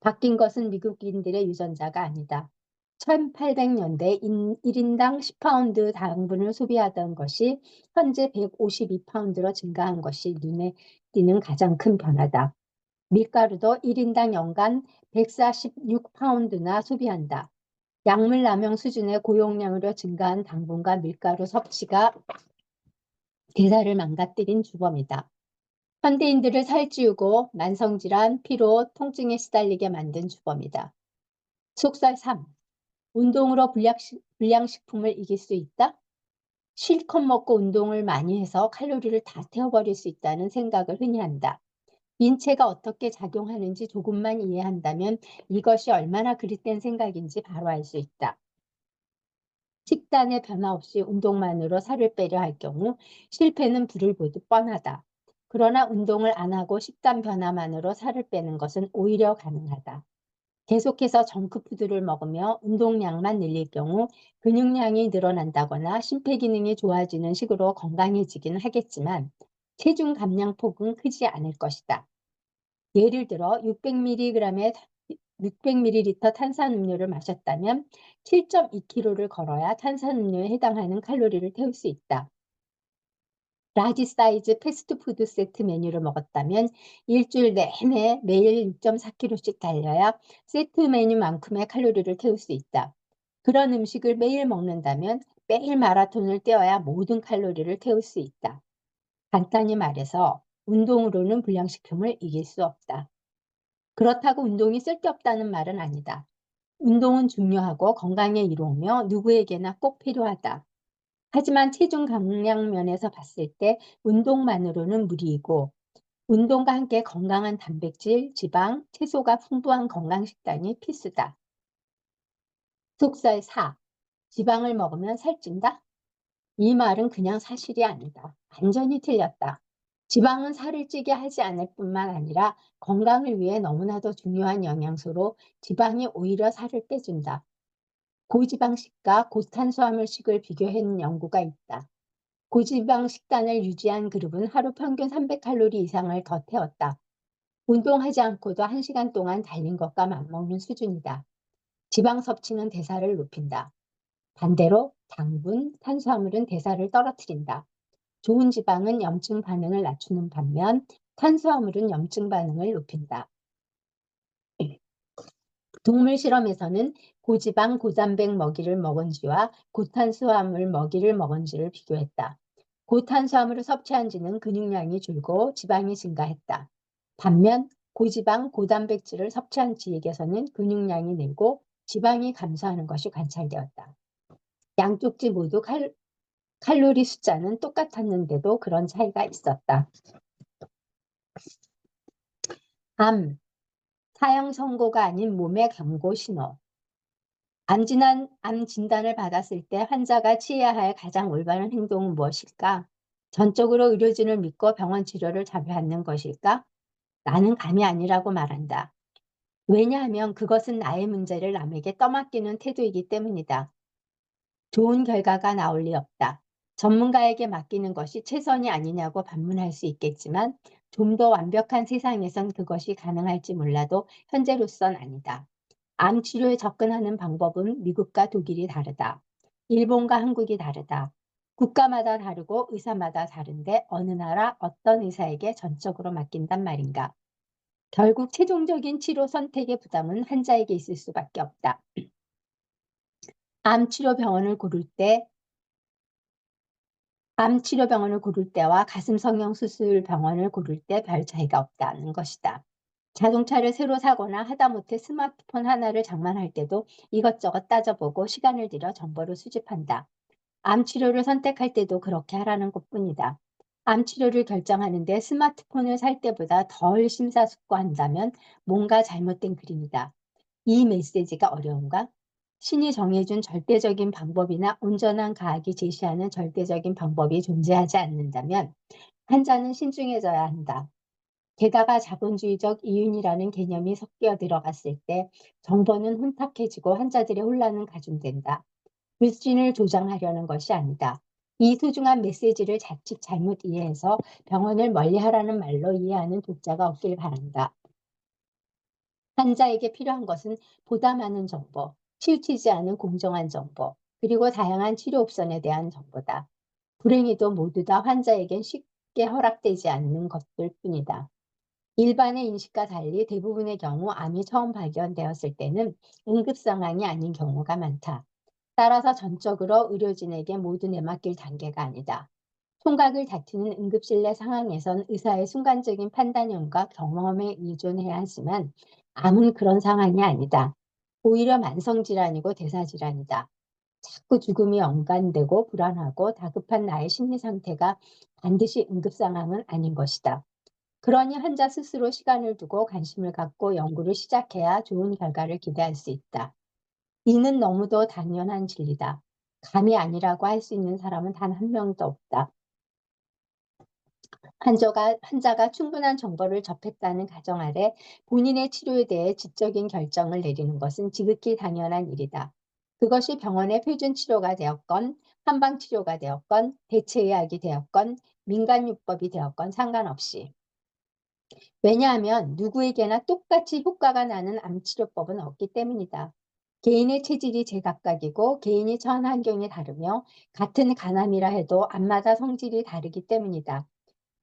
[SPEAKER 4] 바뀐 것은 미국인들의 유전자가 아니다. 1800년대 1인당 10파운드 당분을 소비하던 것이 현재 152파운드로 증가한 것이 눈에 띄는 가장 큰 변화다. 밀가루도 1인당 연간 146파운드나 소비한다. 약물 남용 수준의 고용량으로 증가한 당분과 밀가루 섭취가 대사를 망가뜨린 주범이다. 현대인들을 살찌우고 만성질환, 피로, 통증에 시달리게 만든 주범이다. 속설 3. 운동으로 불량식품을 이길 수 있다? 실컷 먹고 운동을 많이 해서 칼로리를 다 태워버릴 수 있다는 생각을 흔히 한다. 인체가 어떻게 작용하는지 조금만 이해한다면 이것이 얼마나 그릇된 생각인지 바로 알 수 있다. 식단의 변화 없이 운동만으로 살을 빼려 할 경우 실패는 불을 보듯 뻔하다. 그러나 운동을 안 하고 식단 변화만으로 살을 빼는 것은 오히려 가능하다. 계속해서 정크푸드를 먹으며 운동량만 늘릴 경우 근육량이 늘어난다거나 심폐기능이 좋아지는 식으로 건강해지긴 하겠지만 체중 감량 폭은 크지 않을 것이다. 예를 들어 600ml 탄산음료를 마셨다면 7.2km를 걸어야 탄산음료에 해당하는 칼로리를 태울 수 있다. 라지 사이즈 패스트푸드 세트 메뉴를 먹었다면 일주일 내내 매일 6.4kg씩 달려야 세트 메뉴만큼의 칼로리를 태울 수 있다. 그런 음식을 매일 먹는다면 매일 마라톤을 뛰어야 모든 칼로리를 태울 수 있다. 간단히 말해서 운동으로는 불량식품을 이길 수 없다. 그렇다고 운동이 쓸데없다는 말은 아니다. 운동은 중요하고 건강에 이로우며 누구에게나 꼭 필요하다. 하지만 체중 감량 면에서 봤을 때 운동만으로는 무리이고 운동과 함께 건강한 단백질, 지방, 채소가 풍부한 건강 식단이 필수다. 속설 4. 지방을 먹으면 살찐다? 이 말은 그냥 사실이 아니다. 완전히 틀렸다. 지방은 살을 찌게 하지 않을 뿐만 아니라 건강을 위해 너무나도 중요한 영양소로 지방이 오히려 살을 빼준다. 고지방식과 고탄수화물식을 비교한 연구가 있다. 고지방 식단을 유지한 그룹은 하루 평균 300칼로리 이상을 더 태웠다. 운동하지 않고도 1시간 동안 달린 것과 맞먹는 수준이다. 지방 섭취는 대사를 높인다. 반대로 당분, 탄수화물은 대사를 떨어뜨린다. 좋은 지방은 염증 반응을 낮추는 반면 탄수화물은 염증 반응을 높인다. 동물 실험에서는 고지방, 고단백 먹이를 먹은 쥐와 고탄수화물 먹이를 먹은 쥐를 비교했다. 고탄수화물을 섭취한 쥐는 근육량이 줄고 지방이 증가했다. 반면 고지방, 고단백질을 섭취한 쥐에게서는 근육량이 늘고 지방이 감소하는 것이 관찰되었다. 양쪽 쥐 모두 칼로리 숫자는 똑같았는데도 그런 차이가 있었다. 암, 사형 선고가 아닌 몸의 경고 신호. 암 진단을 받았을 때 환자가 취해야 할 가장 올바른 행동은 무엇일까? 전적으로 의료진을 믿고 병원 치료를 받는 것일까? 나는 감이 아니라고 말한다. 왜냐하면 그것은 나의 문제를 남에게 떠맡기는 태도이기 때문이다. 좋은 결과가 나올 리 없다. 전문가에게 맡기는 것이 최선이 아니냐고 반문할 수 있겠지만 좀 더 완벽한 세상에선 그것이 가능할지 몰라도 현재로선 아니다. 암 치료에 접근하는 방법은 미국과 독일이 다르다. 일본과 한국이 다르다. 국가마다 다르고 의사마다 다른데 어느 나라 어떤 의사에게 전적으로 맡긴단 말인가. 결국 최종적인 치료 선택의 부담은 환자에게 있을 수밖에 없다. 암 치료 병원을 고를 때와 가슴 성형 수술 병원을 고를 때 별 차이가 없다는 것이다. 자동차를 새로 사거나 하다못해 스마트폰 하나를 장만할 때도 이것저것 따져보고 시간을 들여 정보를 수집한다. 암 치료를 선택할 때도 그렇게 하라는 것뿐이다. 암 치료를 결정하는데 스마트폰을 살 때보다 덜 심사숙고한다면 뭔가 잘못된 그림이다. 이 메시지가 어려운가? 신이 정해준 절대적인 방법이나 온전한 과학이 제시하는 절대적인 방법이 존재하지 않는다면 환자는 신중해져야 한다. 게다가 자본주의적 이윤이라는 개념이 섞여 들어갔을 때 정보는 혼탁해지고 환자들의 혼란은 가중된다. 불신을 조장하려는 것이 아니다. 이 소중한 메시지를 자칫 잘못 이해해서 병원을 멀리하라는 말로 이해하는 독자가 없길 바란다. 환자에게 필요한 것은 보다 많은 정보, 치우치지 않은 공정한 정보, 그리고 다양한 치료 옵션에 대한 정보다. 불행히도 모두 다 환자에겐 쉽게 허락되지 않는 것들 뿐이다. 일반의 인식과 달리 대부분의 경우 암이 처음 발견되었을 때는 응급 상황이 아닌 경우가 많다. 따라서 전적으로 의료진에게 모두 내맡길 단계가 아니다. 총각을 다투는 응급실 내 상황에선 의사의 순간적인 판단력과 경험에 의존해야 하지만 암은 그런 상황이 아니다. 오히려 만성질환이고 대사질환이다. 자꾸 죽음이 연관되고 불안하고 다급한 나의 심리 상태가 반드시 응급 상황은 아닌 것이다. 그러니 환자 스스로 시간을 두고 관심을 갖고 연구를 시작해야 좋은 결과를 기대할 수 있다. 이는 너무도 당연한 진리다. 감이 아니라고 할 수 있는 사람은 단 한 명도 없다. 환자가 충분한 정보를 접했다는 가정 아래 본인의 치료에 대해 지적인 결정을 내리는 것은 지극히 당연한 일이다. 그것이 병원의 표준 치료가 되었건, 한방 치료가 되었건, 대체의학이 되었건, 민간요법이 되었건 상관없이. 왜냐하면 누구에게나 똑같이 효과가 나는 암치료법은 없기 때문이다. 개인의 체질이 제각각이고 개인이 처한 환경이 다르며 같은 간암이라 해도 암마다 성질이 다르기 때문이다.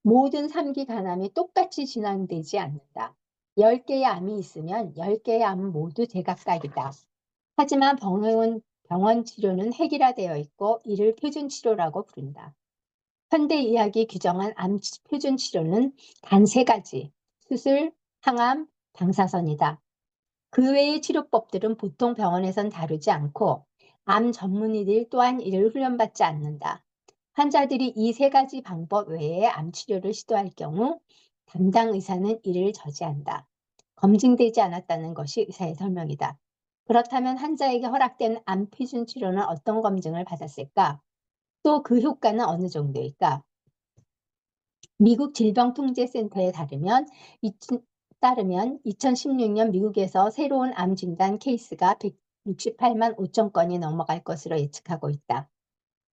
[SPEAKER 4] 모든 3기 간암이 똑같이 진행되지 않는다. 10개의 암이 있으면 10개의 암은 모두 제각각이다. 하지만 병원 치료는 획일화되어 있고 이를 표준 치료라고 부른다. 현대의학이 규정한 암 표준 치료는 단 3가지, 수술, 항암, 방사선이다. 그 외의 치료법들은 보통 병원에선 다루지 않고 암 전문의들 또한 이를 훈련받지 않는다. 환자들이 이 3가지 방법 외에 암 치료를 시도할 경우 담당 의사는 이를 저지한다. 검증되지 않았다는 것이 의사의 설명이다. 그렇다면 환자에게 허락된 암 표준 치료는 어떤 검증을 받았을까? 또 그 효과는 어느 정도일까? 미국 질병통제센터에 따르면 2016년 미국에서 새로운 암 진단 케이스가 168만 5천 건이 넘어갈 것으로 예측하고 있다.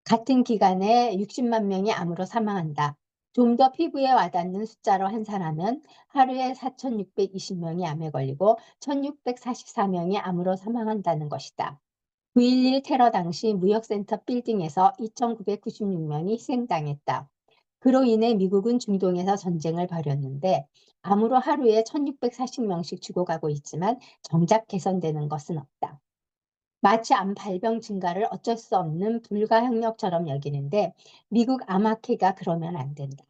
[SPEAKER 4] 같은 기간에 60만 명이 암으로 사망한다. 좀 더 피부에 와닿는 숫자로 환산하면 하루에 4,620명이 암에 걸리고 1,644명이 암으로 사망한다는 것이다. 9.11 테러 당시 무역센터 빌딩에서 2,996명이 희생당했다. 그로 인해 미국은 중동에서 전쟁을 벌였는데 암으로 하루에 1,640명씩 죽어가고 있지만 정작 개선되는 것은 없다. 마치 암 발병 증가를 어쩔 수 없는 불가항력처럼 여기는데 미국 암학회가 그러면 안 된다.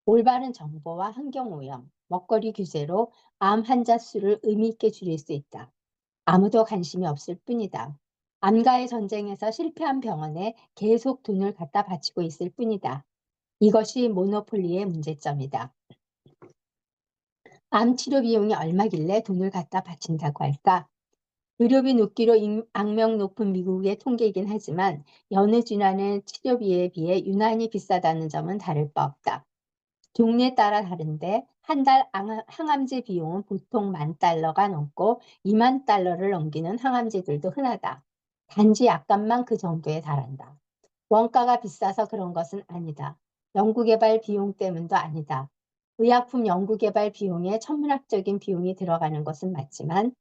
[SPEAKER 4] 올바른 정보와 환경오염, 먹거리 규제로 암 환자 수를 의미 있게 줄일 수 있다. 아무도 관심이 없을 뿐이다. 암과의 전쟁에서 실패한 병원에 계속 돈을 갖다 바치고 있을 뿐이다. 이것이 모노폴리의 문제점이다. 암 치료 비용이 얼마길래 돈을 갖다 바친다고 할까? 의료비 높기로 악명 높은 미국의 통계이긴 하지만 여느 질환의 치료비에 비해 유난히 비싸다는 점은 다를 바 없다. 종류에 따라 다른데 한 달 항암제 비용은 보통 $10,000가 넘고 $20,000를 넘기는 항암제들도 흔하다. 단지 약값만 그 정도에 달한다. 원가가 비싸서 그런 것은 아니다. 연구개발 비용 때문도 아니다. 의약품 연구개발 비용에 천문학적인 비용이 들어가는 것은 맞지만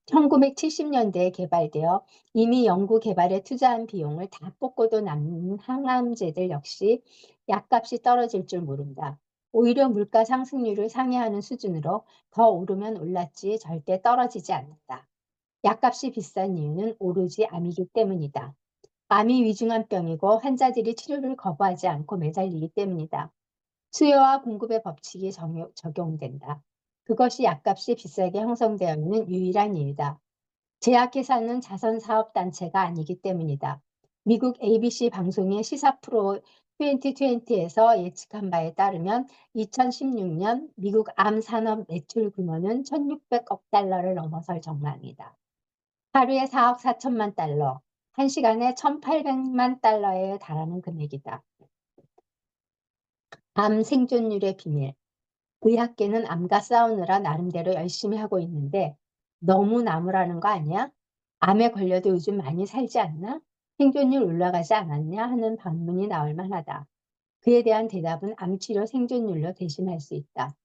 [SPEAKER 4] 1970년대에 개발되어 이미 연구개발에 투자한 비용을 다 뽑고도 남는 항암제들 역시 약값이 떨어질 줄 모른다. 오히려 물가 상승률을 상회하는 수준으로 더 오르면 올랐지 절대 떨어지지 않는다. 약값이 비싼 이유는 오로지 암이기 때문이다. 암이 위중한 병이고 환자들이 치료를 거부하지 않고 매달리기 때문이다. 수요와 공급의 법칙이 적용된다. 그것이 약값이 비싸게 형성되어 있는 유일한 이유다. 제약회사는 자선사업단체가 아니기 때문이다. 미국 ABC 방송의 시사 프로 2020에서 예측한 바에 따르면 2016년 미국 암 산업 매출 규모는 1,600억 달러를 넘어설 전망이다. 하루에 4억 4천만 달러, 1시간에 1,800만 달러에 달하는 금액이다. 암 생존율의 비밀. 의학계는 암과 싸우느라 나름대로 열심히 하고 있는데 너무 나무라는 거 아니야? 암에 걸려도 요즘 많이 살지 않나? 생존율 올라가지 않았냐? 하는 반문이 나올 만하다. 그에 대한 대답은 암치료 생존율로 대신할 수 있다.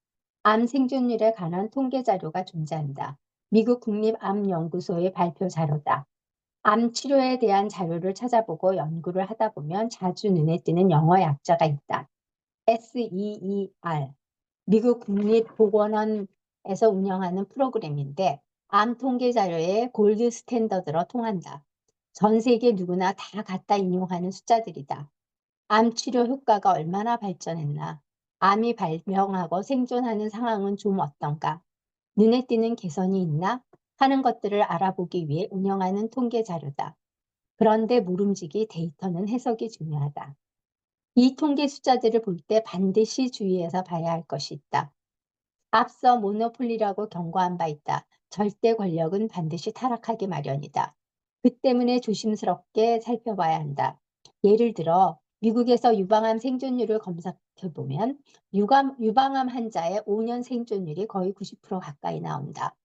[SPEAKER 4] 암 생존율에 관한 통계 자료가 존재한다. 미국 국립암연구소의 발표 자료다. 암 치료에 대한 자료를 찾아보고 연구를 하다 보면 자주 눈에 띄는 영어 약자가 있다. SEER. 미국 국립보건원에서 운영하는 프로그램인데 암 통계 자료의 골드 스탠더드로 통한다. 전 세계 누구나 다 갖다 인용하는 숫자들이다. 암 치료 효과가 얼마나 발전했나? 암이 발병하고 생존하는 상황은 좀 어떤가? 눈에 띄는 개선이 있나? 하는 것들을 알아보기 위해 운영하는 통계 자료다. 그런데 모름지기 데이터는 해석이 중요하다. 이 통계 숫자들을 볼 때 반드시 주의해서 봐야 할 것이 있다. 앞서 모노폴리라고 경고한 바 있다. 절대 권력은 반드시 타락하기 마련이다. 그 때문에 조심스럽게 살펴봐야 한다. 예를 들어 미국에서 유방암 생존율을 검색해보면 유방암 환자의 5년 생존율이 거의 90% 가까이 나온다.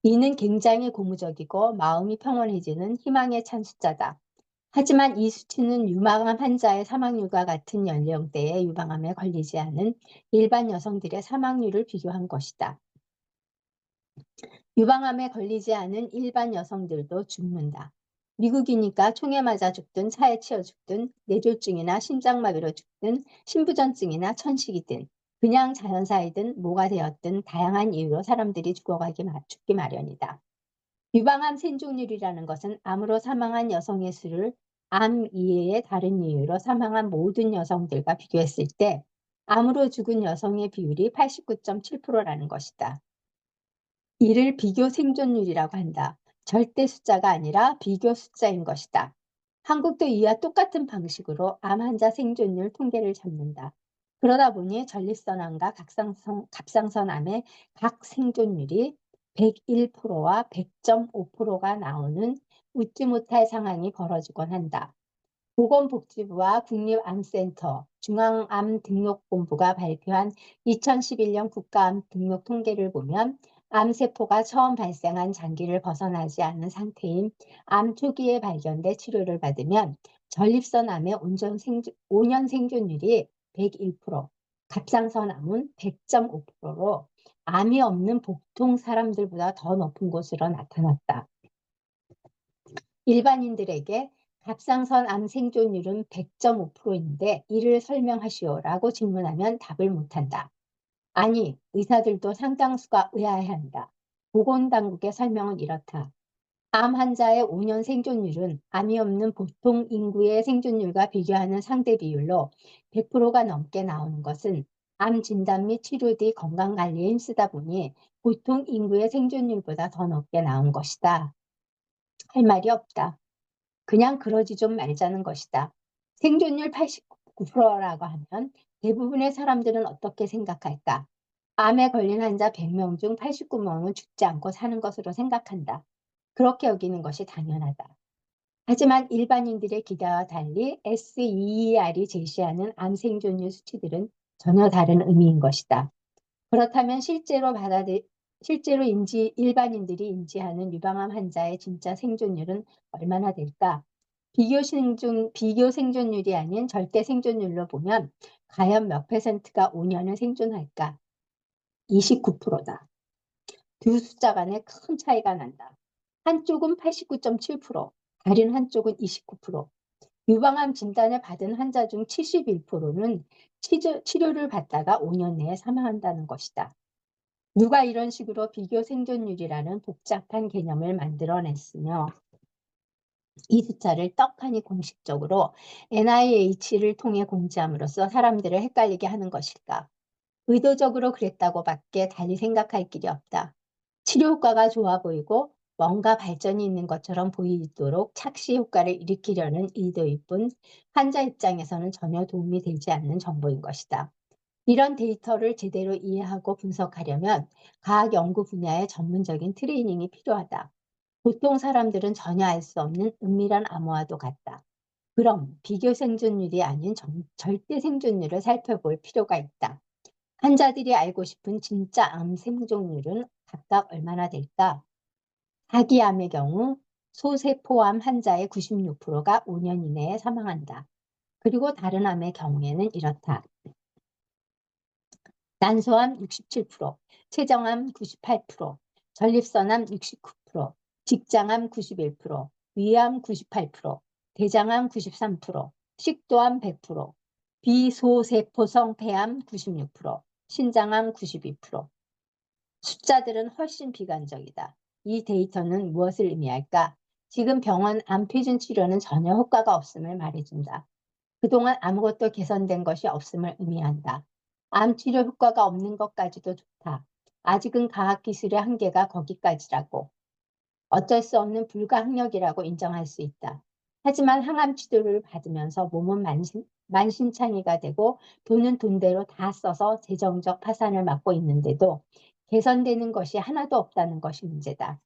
[SPEAKER 4] 이는 굉장히 고무적이고 마음이 평온해지는 희망에 찬 숫자다. 하지만 이 수치는 유방암 환자의 사망률과 같은 연령대의 유방암에 걸리지 않은 일반 여성들의 사망률을 비교한 것이다. 유방암에 걸리지 않은 일반 여성들도 죽는다. 미국이니까 총에 맞아 죽든 차에 치여 죽든 뇌졸중이나 심장마비로 죽든 신부전증이나 천식이든 그냥 자연사이든 뭐가 되었든 다양한 이유로 사람들이 죽기 마련이다. 유방암 생존율이라는 것은 암으로 사망한 여성의 수를 암 이외의 다른 이유로 사망한 모든 여성들과 비교했을 때 암으로 죽은 여성의 비율이 89.7%라는 것이다. 이를 비교 생존율이라고 한다. 절대 숫자가 아니라 비교 숫자인 것이다. 한국도 이와 똑같은 방식으로 암 환자 생존율 통계를 잡는다. 그러다 보니 전립선암과 갑상선암의 각 생존율이 101%와 100.5%가 나오는 웃지 못할 상황이 벌어지곤 한다. 보건복지부와 국립암센터, 중앙암등록본부가 발표한 2011년 국가암 등록 통계를 보면 암세포가 처음 발생한 장기를 벗어나지 않은 상태인 암 초기에 발견돼 치료를 받으면 전립선암의 5년 생존율이 101%, 갑상선암은 100.5%로 암이 없는 보통 사람들보다 더 높은 것으로 나타났다. 일반인들에게 갑상선암 생존율은 100.5%인데 이를 설명하시오라고 질문하면 답을 못한다. 아니, 의사들도 상당수가 의아해한다. 보건당국의 설명은 이렇다. 암 환자의 5년 생존율은 암이 없는 보통 인구의 생존율과 비교하는 상대 비율로 100%가 넘게 나오는 것은 암 진단 및 치료 뒤 건강관리에 힘쓰다 보니 보통 인구의 생존율보다 더 높게 나온 것이다. 할 말이 없다. 그냥 그러지 좀 말자는 것이다. 생존율 89%라고 하면 대부분의 사람들은 어떻게 생각할까? 암에 걸린 환자 100명 중 89명은 죽지 않고 사는 것으로 생각한다. 그렇게 여기는 것이 당연하다. 하지만 일반인들의 기대와 달리 SEER이 제시하는 암 생존율 수치들은 전혀 다른 의미인 것이다. 그렇다면 일반인들이 인지하는 유방암 환자의 진짜 생존율은 얼마나 될까? 비교 생존율이 아닌 절대 생존율로 보면 과연 몇 %가 5년을 생존할까? 29%다. 두 숫자 간에 큰 차이가 난다. 한쪽은 89.7%, 다른 한쪽은 29%. 유방암 진단을 받은 환자 중 71%는 치료를 받다가 5년 내에 사망한다는 것이다. 누가 이런 식으로 비교 생존율이라는 복잡한 개념을 만들어냈으며 이 숫자를 떡하니 공식적으로 NIH를 통해 공지함으로써 사람들을 헷갈리게 하는 것일까? 의도적으로 그랬다고밖에 달리 생각할 길이 없다. 치료 효과가 좋아 보이고 뭔가 발전이 있는 것처럼 보이도록 착시 효과를 일으키려는 의도일 뿐 환자 입장에서는 전혀 도움이 되지 않는 정보인 것이다. 이런 데이터를 제대로 이해하고 분석하려면 과학 연구 분야의 전문적인 트레이닝이 필요하다. 보통 사람들은 전혀 알 수 없는 은밀한 암호와도 같다. 그럼 비교 생존율이 아닌 절대 생존율을 살펴볼 필요가 있다. 환자들이 알고 싶은 진짜 암 생존율은 각각 얼마나 될까? 사기암의 경우 소세포암 환자의 96%가 5년 이내에 사망한다. 그리고 다른 암의 경우에는 이렇다. 난소암 67%, 췌장암 98%, 전립선암 69%, 직장암 91%, 위암 98%, 대장암 93%, 식도암 100%, 비소세포성 폐암 96%, 신장암 92%. 숫자들은 훨씬 비관적이다. 이 데이터는 무엇을 의미할까? 지금 병원 암 표준 치료는 전혀 효과가 없음을 말해준다. 그동안 아무것도 개선된 것이 없음을 의미한다. 암 치료 효과가 없는 것까지도 좋다. 아직은 과학기술의 한계가 거기까지라고. 어쩔 수 없는 불가항력이라고 인정할 수 있다. 하지만 항암 치료를 받으면서 몸은 만신창이가 되고 돈은 돈대로 다 써서 재정적 파산을 맞고 있는데도 개선되는 것이 하나도 없다는 것이 문제다.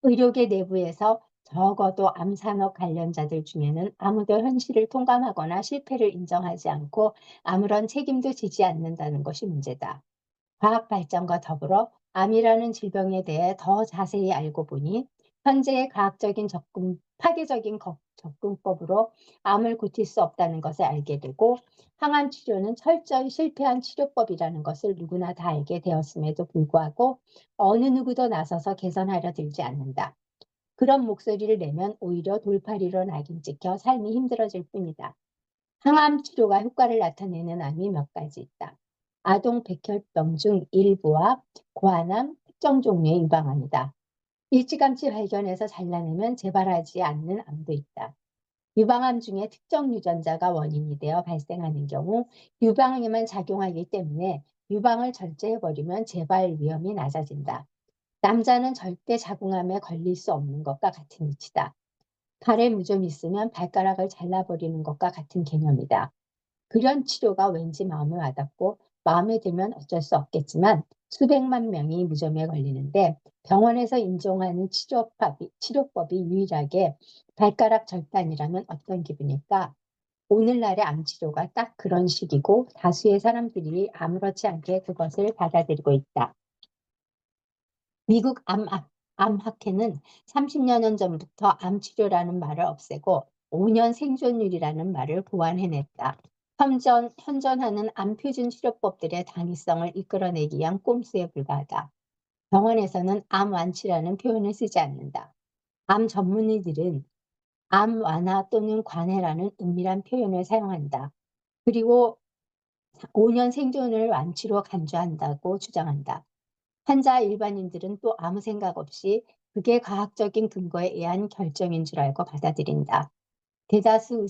[SPEAKER 4] 의료계 내부에서 적어도 암산업 관련자들 중에는 아무도 현실을 통감하거나 실패를 인정하지 않고 아무런 책임도 지지 않는다는 것이 문제다. 과학 발전과 더불어 암이라는 질병에 대해 더 자세히 알고 보니 현재의 과학적인 접근, 파괴적인 접근법으로 암을 고칠 수 없다는 것을 알게 되고 항암 치료는 철저히 실패한 치료법이라는 것을 누구나 다 알게 되었음에도 불구하고 어느 누구도 나서서 개선하려 들지 않는다. 그런 목소리를 내면 오히려 돌팔이로 낙인 찍혀 삶이 힘들어질 뿐이다. 항암 치료가 효과를 나타내는 암이 몇 가지 있다. 아동 백혈병 중 일부와 고환암 특정 종류의 유방암이다. 일찌감치 발견해서 잘라내면 재발하지 않는 암도 있다. 유방암 중에 특정 유전자가 원인이 되어 발생하는 경우 유방에만 작용하기 때문에 유방을 절제해버리면 재발 위험이 낮아진다. 남자는 절대 자궁암에 걸릴 수 없는 것과 같은 이치다. 팔에 무좀 있으면 발가락을 잘라버리는 것과 같은 개념이다. 그런 치료가 왠지 마음에 와닿고 마음에 들면 어쩔 수 없겠지만 수백만 명이 무좀에 걸리는데 병원에서 인정하는 치료법이 유일하게 발가락 절단이라면 어떤 기분일까? 오늘날의 암 치료가 딱 그런 식이고 다수의 사람들이 아무렇지 않게 그것을 받아들이고 있다. 미국 암학회는 30여 년 전부터 암 치료라는 말을 없애고 5년 생존율이라는 말을 보완해냈다. 현존하는 암 표준 치료법들의 당위성을 이끌어내기 위한 꼼수에 불과하다. 병원에서는 암 완치라는 표현을 쓰지 않는다. 암 전문의들은 암 완화 또는 관해라는 은밀한 표현을 사용한다. 그리고 5년 생존을 완치로 간주한다고 주장한다. 환자 일반인들은 또 아무 생각 없이 그게 과학적인 근거에 의한 결정인 줄 알고 받아들인다. 대다수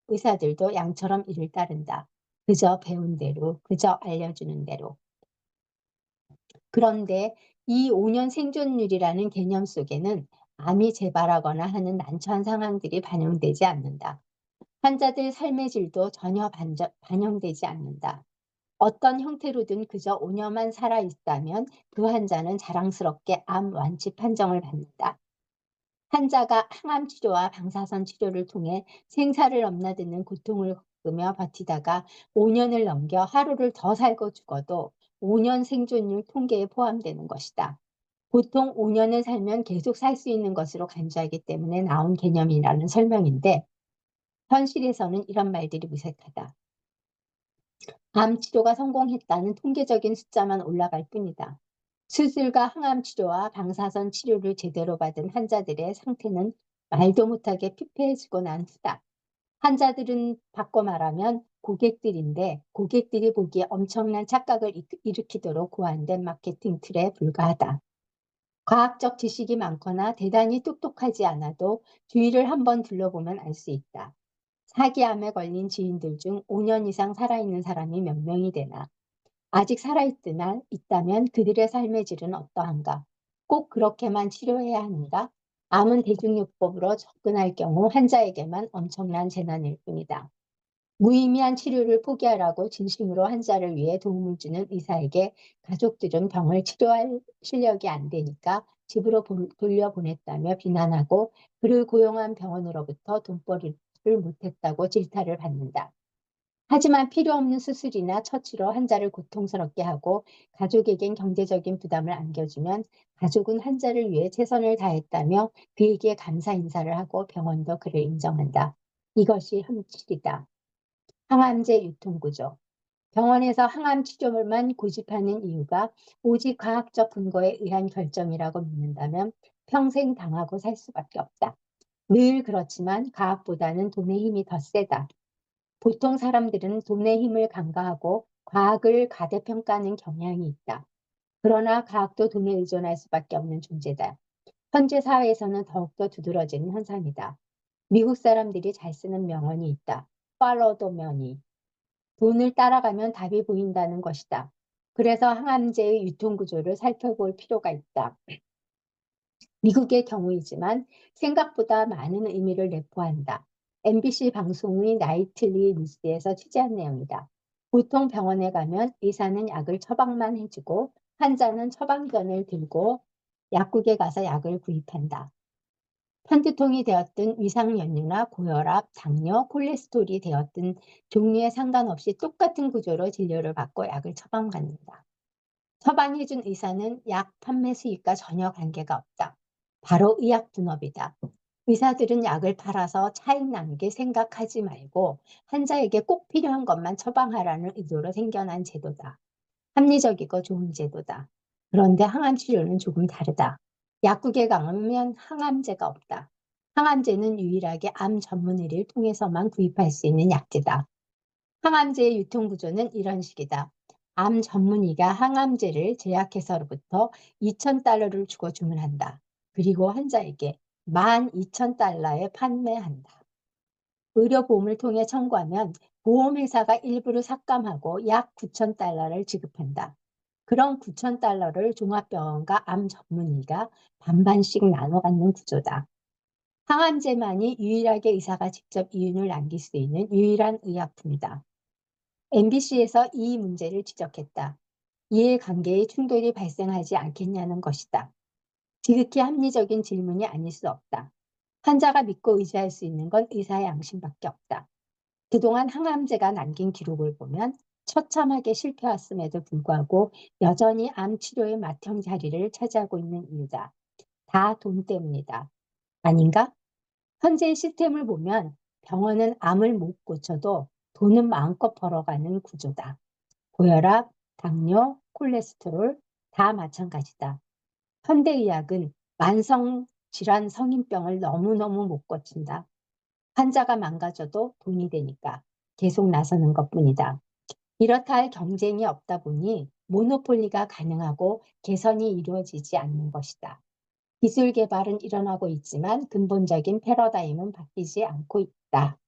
[SPEAKER 4] 의사들도 양처럼 이를 따른다. 그저 배운 대로, 그저 알려주는 대로. 그런데 이 5년 생존율이라는 개념 속에는 암이 재발하거나 하는 난처한 상황들이 반영되지 않는다. 환자들 삶의 질도 전혀 반영되지 않는다. 어떤 형태로든 그저 5년만 살아있다면 그 환자는 자랑스럽게 암 완치 판정을 받는다. 환자가 항암 치료와 방사선 치료를 통해 생사를 넘나드는 고통을 겪으며 버티다가 5년을 넘겨 하루를 더 살고 죽어도 5년 생존율 통계에 포함되는 것이다. 보통 5년을 살면 계속 살 수 있는 것으로 간주하기 때문에 나온 개념이라는 설명인데 현실에서는 이런 말들이 무색하다. 암 치료가 성공했다는 통계적인 숫자만 올라갈 뿐이다. 수술과 항암 치료와 방사선 치료를 제대로 받은 환자들의 상태는 말도 못하게 피폐해지고 난 후다. 환자들은 바꿔 말하면 고객들인데 고객들이 보기에 엄청난 착각을 일으키도록 고안된 마케팅 틀에 불과하다. 과학적 지식이 많거나 대단히 똑똑하지 않아도 주위를 한번 둘러보면 알 수 있다. 사기암에 걸린 지인들 중 5년 이상 살아있는 사람이 몇 명이 되나? 아직 있다면 그들의 삶의 질은 어떠한가? 꼭 그렇게만 치료해야 하는가? 암은 대중요법으로 접근할 경우 환자에게만 엄청난 재난일 뿐이다. 무의미한 치료를 포기하라고 진심으로 환자를 위해 도움을 주는 의사에게 가족들은 병을 치료할 실력이 안 되니까 집으로 돌려보냈다며 비난하고 그를 고용한 병원으로부터 돈벌이를 못했다고 질타를 받는다. 하지만 필요 없는 수술이나 처치로 환자를 고통스럽게 하고 가족에겐 경제적인 부담을 안겨주면 가족은 환자를 위해 최선을 다했다며 그에게 감사 인사를 하고 병원도 그를 인정한다. 이것이 현실이다. 항암제 유통구조. 병원에서 항암 치료만 고집하는 이유가 오직 과학적 근거에 의한 결정이라고 믿는다면 평생 당하고 살 수밖에 없다. 늘 그렇지만 과학보다는 돈의 힘이 더 세다. 보통 사람들은 돈의 힘을 간과하고 과학을 가대평가하는 경향이 있다. 그러나 과학도 돈에 의존할 수밖에 없는 존재다. 현재 사회에서는 더욱더 두드러지는 현상이다. 미국 사람들이 잘 쓰는 명언이 있다. Follow the money. 돈을 따라가면 답이 보인다는 것이다. 그래서 항암제의 유통구조를 살펴볼 필요가 있다. 미국의 경우이지만 생각보다 많은 의미를 내포한다. MBC 방송의 나이틀리 뉴스에서 취재한 내용이다. 보통 병원에 가면 의사는 약을 처방만 해주고 환자는 처방전을 들고 약국에 가서 약을 구입한다. 편두통이 되었든 위상연유나 고혈압, 당뇨, 콜레스테롤이 되었든 종류에 상관없이 똑같은 구조로 진료를 받고 약을 처방받는다. 처방해준 의사는 약 판매 수익과 전혀 관계가 없다. 바로 의약 분업이다. 의사들은 약을 팔아서 차익 남길 생각하지 말고 환자에게 꼭 필요한 것만 처방하라는 의도로 생겨난 제도다. 합리적이고 좋은 제도다. 그런데 항암 치료는 조금 다르다. 약국에 가면 항암제가 없다. 항암제는 유일하게 암 전문의를 통해서만 구입할 수 있는 약제다. 항암제의 유통 구조는 이런 식이다. 암 전문의가 항암제를 제약회사로부터 2,000달러를 주고 주문한다. 그리고 환자에게 12,000달러에 판매한다. 의료보험을 통해 청구하면 보험회사가 일부를 삭감하고 약 9,000달러를 지급한다. 그런 9,000달러를 종합병원과 암 전문의가 반반씩 나눠 갖는 구조다. 항암제만이 유일하게 의사가 직접 이윤을 남길 수 있는 유일한 의약품이다. MBC에서 이 문제를 지적했다. 이해관계의 충돌이 발생하지 않겠냐는 것이다. 지극히 합리적인 질문이 아닐 수 없다. 환자가 믿고 의지할 수 있는 건 의사의 양심밖에 없다. 그동안 항암제가 남긴 기록을 보면 처참하게 실패했음에도 불구하고 여전히 암 치료의 맏형 자리를 차지하고 있는 이유다. 다 돈 때문이다. 아닌가? 현재의 시스템을 보면 병원은 암을 못 고쳐도 돈은 마음껏 벌어가는 구조다. 고혈압, 당뇨, 콜레스테롤 다 마찬가지다. 현대의학은 만성 질환 성인병을 너무너무 못 고친다. 환자가 망가져도 돈이 되니까 계속 나서는 것뿐이다. 이렇다 할 경쟁이 없다 보니 모노폴리가 가능하고 개선이 이루어지지 않는 것이다. 기술 개발은 일어나고 있지만 근본적인 패러다임은 바뀌지 않고 있다.